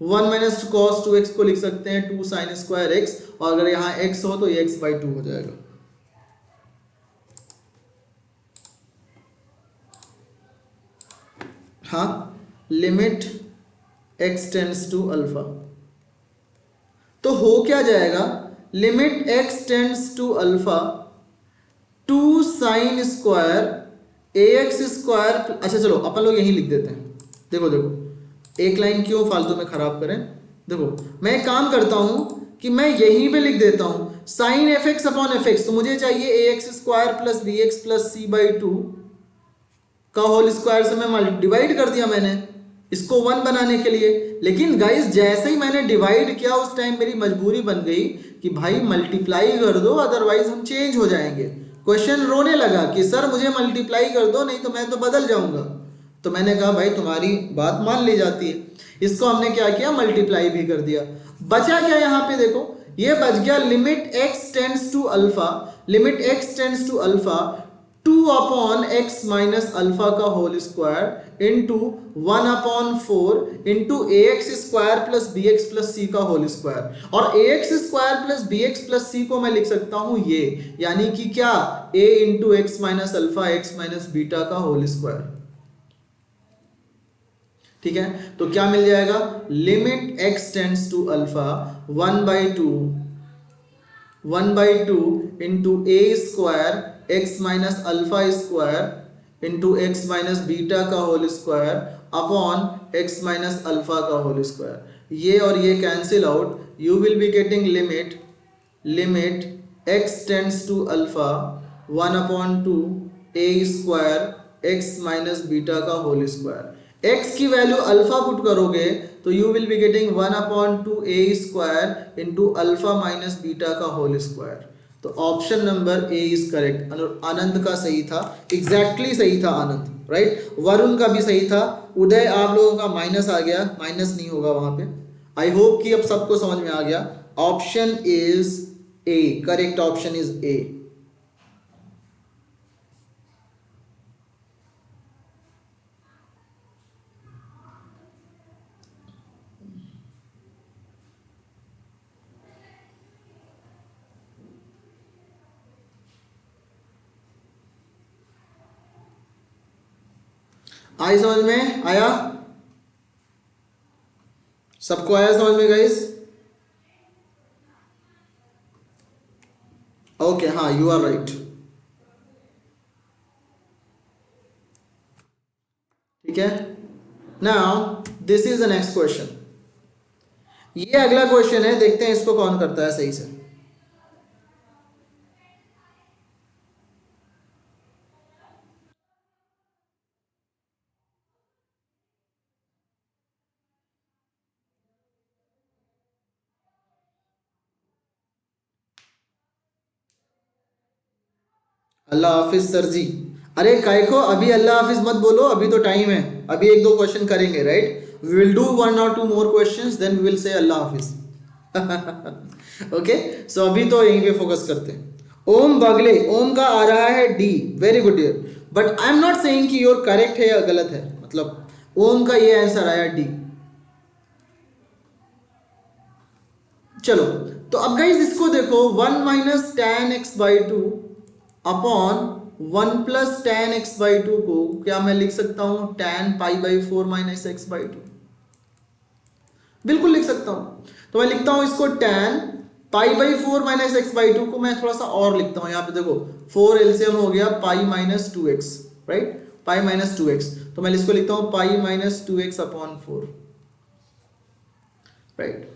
1 - cos 2x को लिख सकते हैं 2 sin स्क्वायर x, और अगर यहां x हो तो ये x/2 हो जाएगा। हाँ, limit x tends to alpha, तो हो क्या जाएगा, limit x tends to alpha 2 sin square ax square. अच्छा चलो अपन लोग यही लिख देते हैं। देखो एक लाइन क्यों फालतू में खराब करें। देखो मैं एक काम करता हूं कि मैं यहीं पे लिख देता हूं sin fx अपॉन fx, तो मुझे चाहिए ax square plus bx plus c/2 का होल स्क्वायर से मैं डिवाइड कर दिया मैंने इसको 1 बनाने के लिए। लेकिन गाइस जैसे ही मैंने डिवाइड किया उस टाइम मेरी मजबूरी बन गई कि भाई मल्टीप्लाई कर दो, अदरवाइज हम चेंज हो जाएंगे। क्वेश्चन रोने लगा कि सर मुझे मल्टीप्लाई कर दो, नहीं तो मैं तो बदल जाऊंगा। तो मैंने कहा भाई तुम्हारी बात मान ली जाती है। इसको हमने क्या किया, मल्टीप्लाई भी कर दिया। बचा क्या यहाँ पे देखो, ये बच गया limit x tends to alpha, limit x tends to alpha 2/x minus alpha का whole square into 1/4 into ax square plus bx plus c का होल स्क्वायर। और ax square plus bx plus c को मैं लिख सकता हूं ये, यानी कि क्या, a into x minus alpha x minus beta का होल स्क्वायर। ठीक है, तो क्या मिल जाएगा, limit x tends to alpha 1/2 into a square x minus alpha square into x minus beta का whole square upon x minus alpha का whole square. ये और ये cancel out, you will be getting limit x tends to alpha 1/2 a square x minus beta का whole square. x की वैल्यू alpha put करोगे तो you will be getting 1/2 a square into alpha minus beta का whole square. तो option number a is correct. Anand का सही था, एग्जैक्टली सही था आनंद, राइट। वरुण का भी सही था। उदय, आप लोगों का माइनस आ गया, माइनस नहीं होगा वहां पे। आई होप कि अब सबको समझ में आ गया। Option is a, correct option is a. आई समझ में आया? सबको आया समझ में गाइस? ओके, हाँ, यू आर राइट। ठीक है, now this is the next question. ये अगला क्वेश्चन है, देखते हैं इसको कौन करता है सही से। अल्लाह हाफिज सर जी। अरे काय को अभी अल्लाह हाफिज मत बोलो, अभी तो टाइम है, अभी एक दो क्वेश्चन करेंगे, right. We will do 1 or 2 more questions, then we will say Allah Hafiz. Okay, सो अभी तो यहीं पे फोकस करते हैं। ओम बगले, ओम का आ रहा है D, very good dear, but I am not saying कि योर करेक्ट है या गलत है, मतलब ओम का ये आंसर आया डी। चलो, तो अब गाइज इसको देखो, 1 minus tan x by two upon 1 plus tan x by two को क्या मैं लिख सकता हूं tan pi by 4 minus x by two, बिल्कुल लिख सकता हूं। तो मैं लिखता हूं इसको tan pi by 4 minus x by two को मैं थोड़ा सा और लिखता हूं, यहां पे देखो 4 एलसीएम हो गया पाई माइनस 2x, राइट, पाई माइनस 2x, तो मैं इसको लिखता हूं पाई माइनस 2x अपॉन 4, राइट।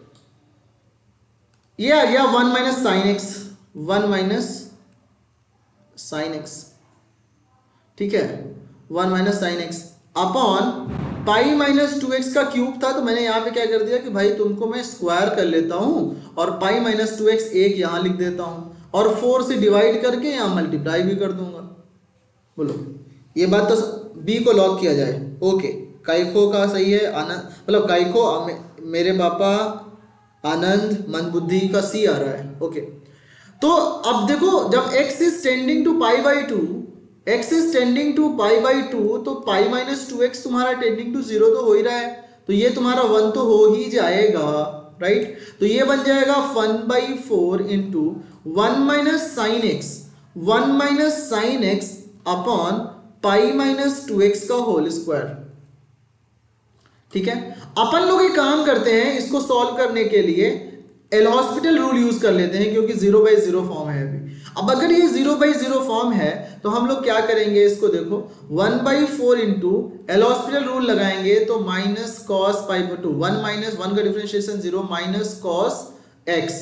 ये आ गया 1 minus sine x, 1 minus sine x, ठीक है, 1 minus sine x upon pi minus 2x का क्यूब था, तो मैंने यहां पे क्या कर दिया कि भाई तुमको मैं स्क्वायर कर लेता हूं और पाई माइनस 2x एक यहां लिख देता हूं और 4 से डिवाइड करके यहां मल्टीप्लाई भी कर दूंगा। बोलो, ये बात तो बी को लॉक किया जाए। ओके, काइको का सही है, आनंद मतलब काइको मेरे पापा आनंद मंदबुद्धि का सी आ रहा है। ओके, तो अब देखो जब x is tending to pi by two, x is tending to pi by two, तो पाई माइनस 2x तुम्हारा टेंडिंग टू 0 तो हो ही रहा है, तो ये तुम्हारा 1 तो हो ही जाएगा, राइट। तो ये बन जाएगा 1/4 into 1 minus sine x, 1 minus sine x upon pi minus 2x का होल स्क्वायर। ठीक है, अपन लोग एक काम करते हैं, इसको सॉल्व करने के लिए एल हॉस्पिटल रूल यूज कर लेते हैं, क्योंकि 0/0 फॉर्म है अभी। अब अगर ये 0/0 फॉर्म है तो हम लोग क्या करेंगे, इसको देखो 1/4 इंटू एल हॉस्पिटल रूल लगाएंगे तो minus cos pi by two, 1 minus 1 का differentiation 0 minus cos x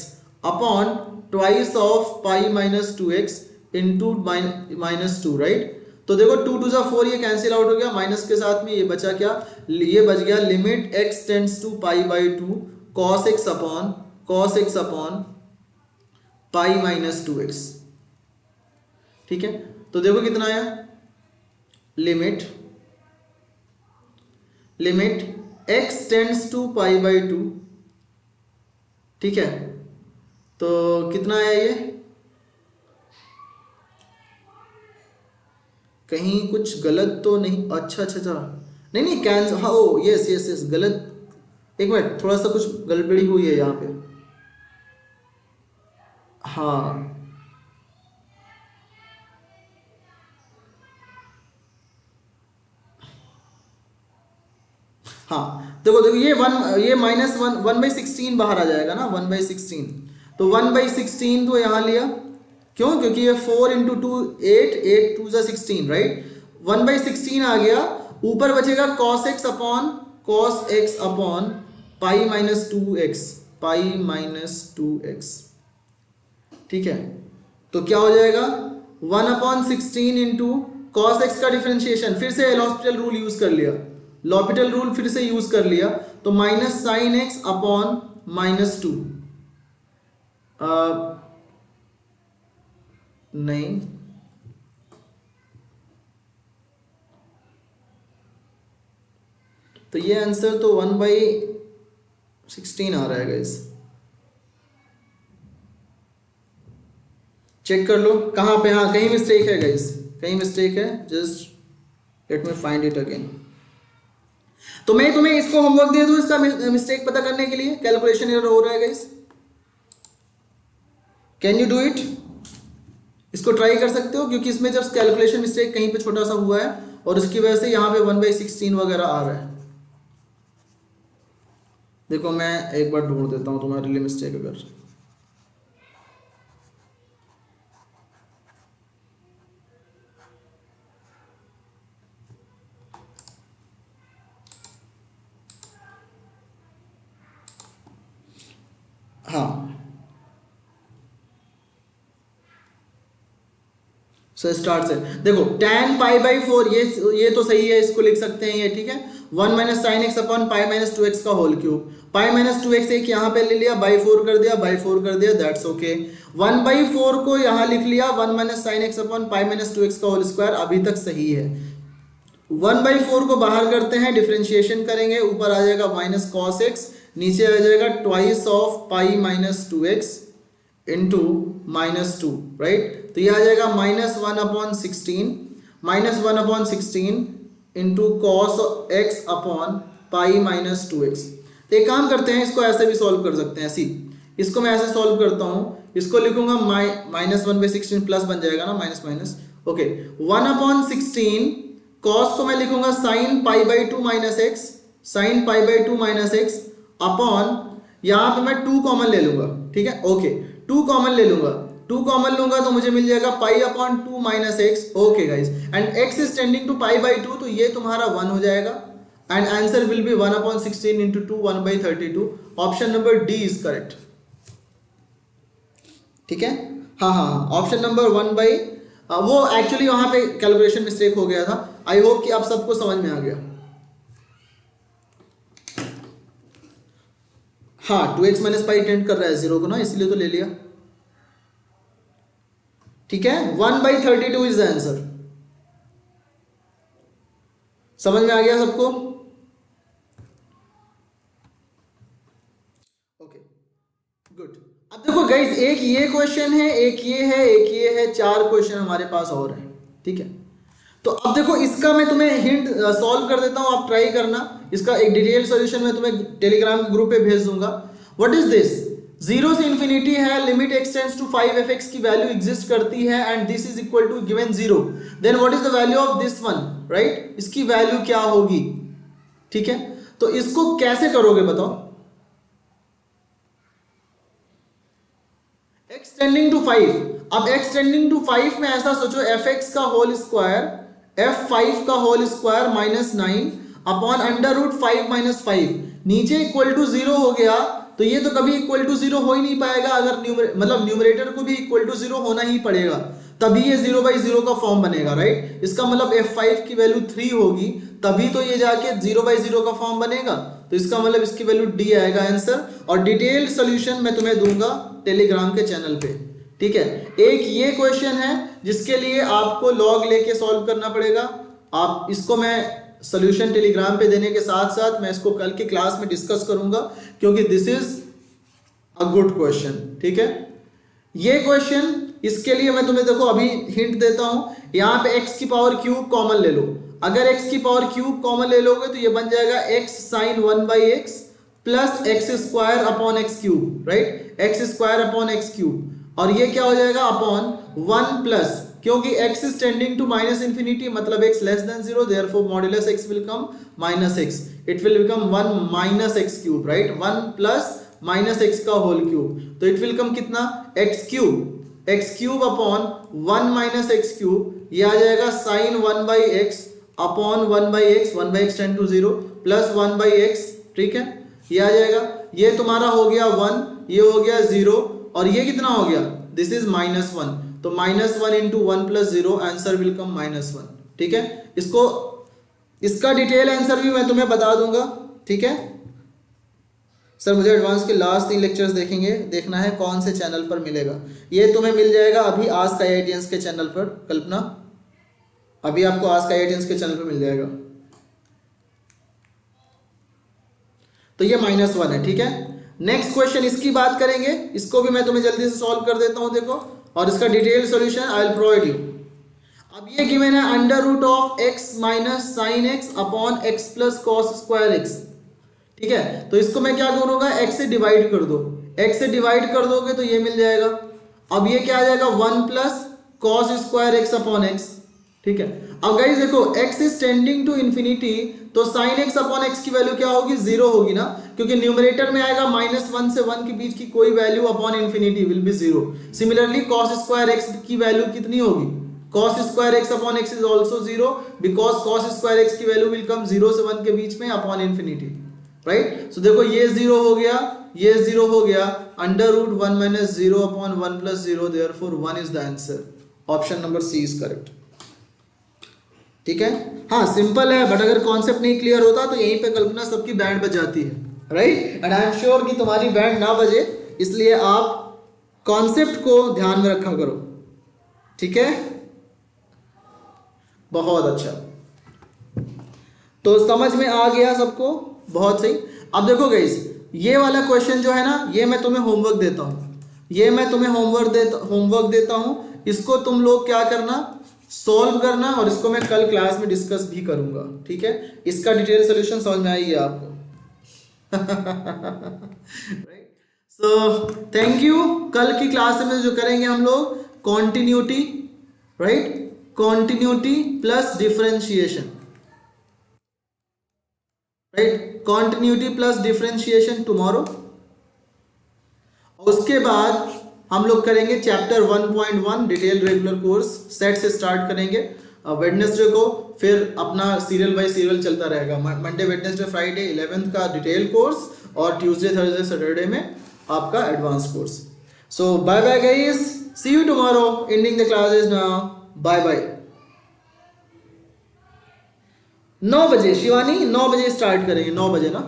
upon twice of pi minus 2x into minus 2, right. तो देखो 2 2 4 ये कैंसिल आउट हो गया, माइनस के साथ में ये बचा क्या, ये बच गया limit x tends to pi by two cos x upon pi minus 2x। ठीक है, तो देखो कितना आया, limit x tends to pi by two, ठीक है, तो कितना आया ये कहीं कुछ गलत तो नहीं? अच्छा अच्छा अच्छा, नहीं नहीं कैंस, हाँ ओ यस यस यस, गलत, एक मिनट, थोड़ा सा कुछ गड़बड़ी हुई है यहाँ पे। हाँ हाँ, देखो देखो, ये वन, ये माइनस वन, 1/16 बाहर आ जाएगा ना, 1/16। तो 1/16 तो यहाँ लिया, क्यों? क्योंकि ये 4 × 2 8, 8 2 16, राइट? 1/16 आ गया, ऊपर बचेगा cos x अपॉन पाई-2x, पाई-2x, ठीक है? तो क्या हो जाएगा? 1/16 इंटू कॉस एक्स का डिफरेंशिएशन, फिर से एल'हॉस्पिटल रूल यूज कर लिया, l'Hopital रूल फिर से यूज कर लिया, तो माइनस साइन एक्स अपॉन -2, नहीं, तो ये आंसर तो 1/16 आ रहा है गाइस। चेक कर लो कहाँ पे, हाँ कहीं मिस्टेक है गाइस, कहीं मिस्टेक है, just let me find it again. तो मैं तुम्हें इसको होमवर्क दे दूं, इसका मिस्टेक पता करने के लिए, कैलकुलेशन एरर हो रहा है guys, can you do it? इसको ट्राई कर सकते हो, क्योंकि इसमें जब कैलकुलेशन मिस्टेक कहीं पे छोटा सा हुआ है और उसकी वजह से यहाँ पे 1/16 वगैरह आ रहा है। देखो मैं एक बार ढूंढ देता हूँ तुम्हारे लिए मिस्टेक अगर, हाँ सो स्टार्ट से देखो, tan π/4, ये तो सही है, इसको लिख सकते हैं ये, ठीक है? 1 - sin x अपॉन π-2x का होल क्यूब, π-2x एक यहाँ पे ले लिया, बाई 4 कर दिया, बाई 4 कर दिया, दैट्स ओके। 1/4 को यहाँ लिख लिया, 1 - sin x अपॉन π-2x का होल स्क्वायर, अभी तक सही है। 1/4 को बाहर करते हैं, डिफरेंशिएशन करेंगे, ऊपर आ जाएगा माइनस कॉस एक्स, नीचे आ जाएगा twice of π-2x into -2, right? तो ये आ जाएगा -1/16, -1/16 into cos x upon π-2x। तो एक काम करते हैं, इसको ऐसे भी सॉल्व कर सकते हैं, सी इसको मैं ऐसे सॉल्व करता हूं, इसको लिखूंगा -1/16 प्लस बन जाएगा ना, माइनस माइनस, ओके। 1/16 कॉस को मैं लिखूंगा sine π/2 - x, sine π/2 - x upon, यहां पे मैं 2 कॉमन ले लूंगा, ठीक है? ओके, 2 कॉमन ले लूंगा, 2 कॉमन लूंगा तो मुझे मिल जाएगा π/2 - x, okay guys, and x is tending to π/2, तो ये तुम्हारा 1 हो जाएगा, and answer will be 1/16 into 2, 1/32। Option number D is correct, ठीक है? हाँ हाँ, ऑप्शन नंबर 1 वो एक्चुअली वहां पे कैलकुलेशन मिस्टेक हो गया था। आई होप कि आप सबको समझ में आ गया। हाँ, 2x - π टेंड कर रहा है 0 को ना, इसलिए तो ले लिया, ठीक है? 1/32 इज द आंसर। समझ में आ गया सबको? Okay good. अब देखो गाइस, एक ये क्वेश्चन है, एक ये है, एक ये है, 4 क्वेश्चन हमारे पास और हैं, ठीक है? तो अब देखो, इसका मैं तुम्हें हिंट सॉल्व कर देता हूं, आप ट्राई करना। इसका एक डिटेल सॉल्यूशन मैं तुम्हें टेलीग्राम ग्रुप पे भेज दूंगा। What is this? 0 से इंफिनिटी है, लिमिट एक्सटेंड्स टू 5f(x) की वैल्यू एग्जिस्ट करती है, and this is equal to given 0, then what is the value of this one, right? इसकी वैल्यू क्या होगी, ठीक है? तो इसको कैसे करोगे बताओ? x टेंडिंग टू 5, अब x टेंडिंग टू 5 में ऐसा सोचो, fx का होल स्क्वायर, f5 का होल स्क्वायर -9 अपॉन √5 - 5, नीचे इक्वल टू 0 हो गया, तो ये तो कभी इक्वल टू 0 हो ही नहीं पाएगा, अगर मतलब न्यूमरेटर को भी इक्वल टू 0 होना ही पड़ेगा, तभी ये 0/0 का फॉर्म बनेगा, राइट? इसका मतलब f5 की वैल्यू 3 होगी, तभी तो ये जाके 0/0 का फॉर्म बनेगा, तो इसका मतलब इसकी वैल्यू D आएगा आंसर। और डिटेल्ड सॉल्यूशन मैं तुम्हें दूंगा टेलीग्राम के चैनल पे, ठीक है? एक ये क्वेश्चन है जिसके लिए आपको लॉग लेके सॉल्व करना पड़ेगा। आप इसको मैं सॉल्यूशन टेलीग्राम पे देने के साथ साथ मैं इसको कल की क्लास में डिस्कस करूंगा, क्योंकि this is a good question, ठीक है? ये क्वेश्चन इसके लिए मैं तुम्हें देखो अभी हिंट देता हूं, यहाँ पे x की पावर क्यूब कॉमन ले लो। अगर x की पावर क्यूब कॉमन ले लोगे तो ये बन जाएगा x sine 1/x plus x square upon x cube, right, x square upon x cube. और ये क्या हो जाएगा अपॉन 1 प्लस, क्योंकि x is tending to minus infinity मतलब x less than 0, therefore modulus x will come minus x, it will become 1 minus x cube, right, 1 plus minus x का whole cube, तो it will come कितना x cube upon 1 minus x cube, ये आ जाएगा sine 1/x upon 1/x, 1/x tend to 0 plus 1/x, ठीक है, ये आ जाएगा। ये तुम्हारा हो गया 1, ये हो गया 0, और ये कितना हो गया, दिस इज -1, तो -1 into 1 plus 0, answer will come -1, ठीक है। इसका डिटेल आंसर भी मैं तुम्हें बता दूंगा, ठीक है। सर मुझे एडवांस के लास्ट 3 लेक्चर्स देखना है कौन से चैनल पर मिलेगा। ये तुम्हें मिल जाएगा अभी आस्क आईआईटियंस के चैनल पर, कल्पना, अभी आपको आस्क आईआईटियंस के चैनल पर मिल जाएगा। तो ये -1 है, ठीक है। नेक्स्ट क्वेश्चन इसकी बात करेंगे, इसको भी मैं तुम्हें जल्दी से सॉल्व कर देता हूं, देखो, और इसका detail solution I will provide you. अब ये गिवन है under root of x minus sine x upon x plus cos square x, ठीक है। तो इसको मैं क्या करूंगा, x से डिवाइड कर दो, x से डिवाइड कर दोगे तो ये मिल जाएगा। अब ये क्या आ जाएगा 1 plus cos square x upon x, ठीक है। अब गाइस देखो x is tending to infinity, तो साइन एक्स अपॉन एक्स की वैल्यू क्या होगी, 0 होगी ना, क्योंकि न्यूमरेटर में आएगा -1 से 1 के बीच की कोई value upon infinity will be 0। Similarly cos square x की वैल्यू कितनी होगी, cos square x upon x is also 0 because cos square x की वैल्यू विल कम 0 से 1 के बीच में अपॉन इंफिनिटी, राइट। सो देखो ये 0 हो गया, ये 0 हो गया, under root 1 minus 0 upon 1 plus 0, therefore 1 is the answer. Option number C is correct, ठीक है। हाँ सिंपल है, बट अगर कॉन्सेप्ट नहीं क्लियर होता तो यहीं पे कल्पना सबकी बैंड बजाती है, right, and I am sure कि तुम्हारी बैंड ना बजे, इसलिए आप कॉन्सेप्ट को ध्यान में रखा करो, ठीक है। बहुत अच्छा, तो समझ में आ गया सबको, बहुत सही। अब देखो गाइस, ये वाला क्वेश्चन जो है ना, ये मैं तुम्हें होमवर्क देता हूं, ये मैं तुम्हें होमवर्क देता हूं, इसको तुम लोग क्या करना, सॉल्व करना, और इसको मैं कल क्लास में डिस्कस भी करूंगा, ठीक है। इसका डिटेल सॉल्यूशन समझ में आएगी आपको। Right, so thank you. कल की क्लास में जो करेंगे हम लोग continuity, right, continuity plus differentiation, right, continuity plus differentiation tomorrow. उसके बाद हम लोग करेंगे chapter 1.1 detail regular course, set से स्टार्ट करेंगे वेडनेसडे को, फिर अपना सीरियल बाय सीरियल चलता रहेगा। मंडे वेडनेसडे फ्राइडे 11th का डिटेल कोर्स, और ट्यूसडे थर्सडे सैटरडे में आपका advance course. So bye bye guys, see you tomorrow, ending the classes now, bye bye. 9 बजे शिवानी, 9 बजे स्टार्ट करेंगे, 9 बजे ना।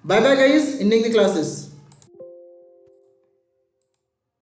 Bye bye guys, ending the classes.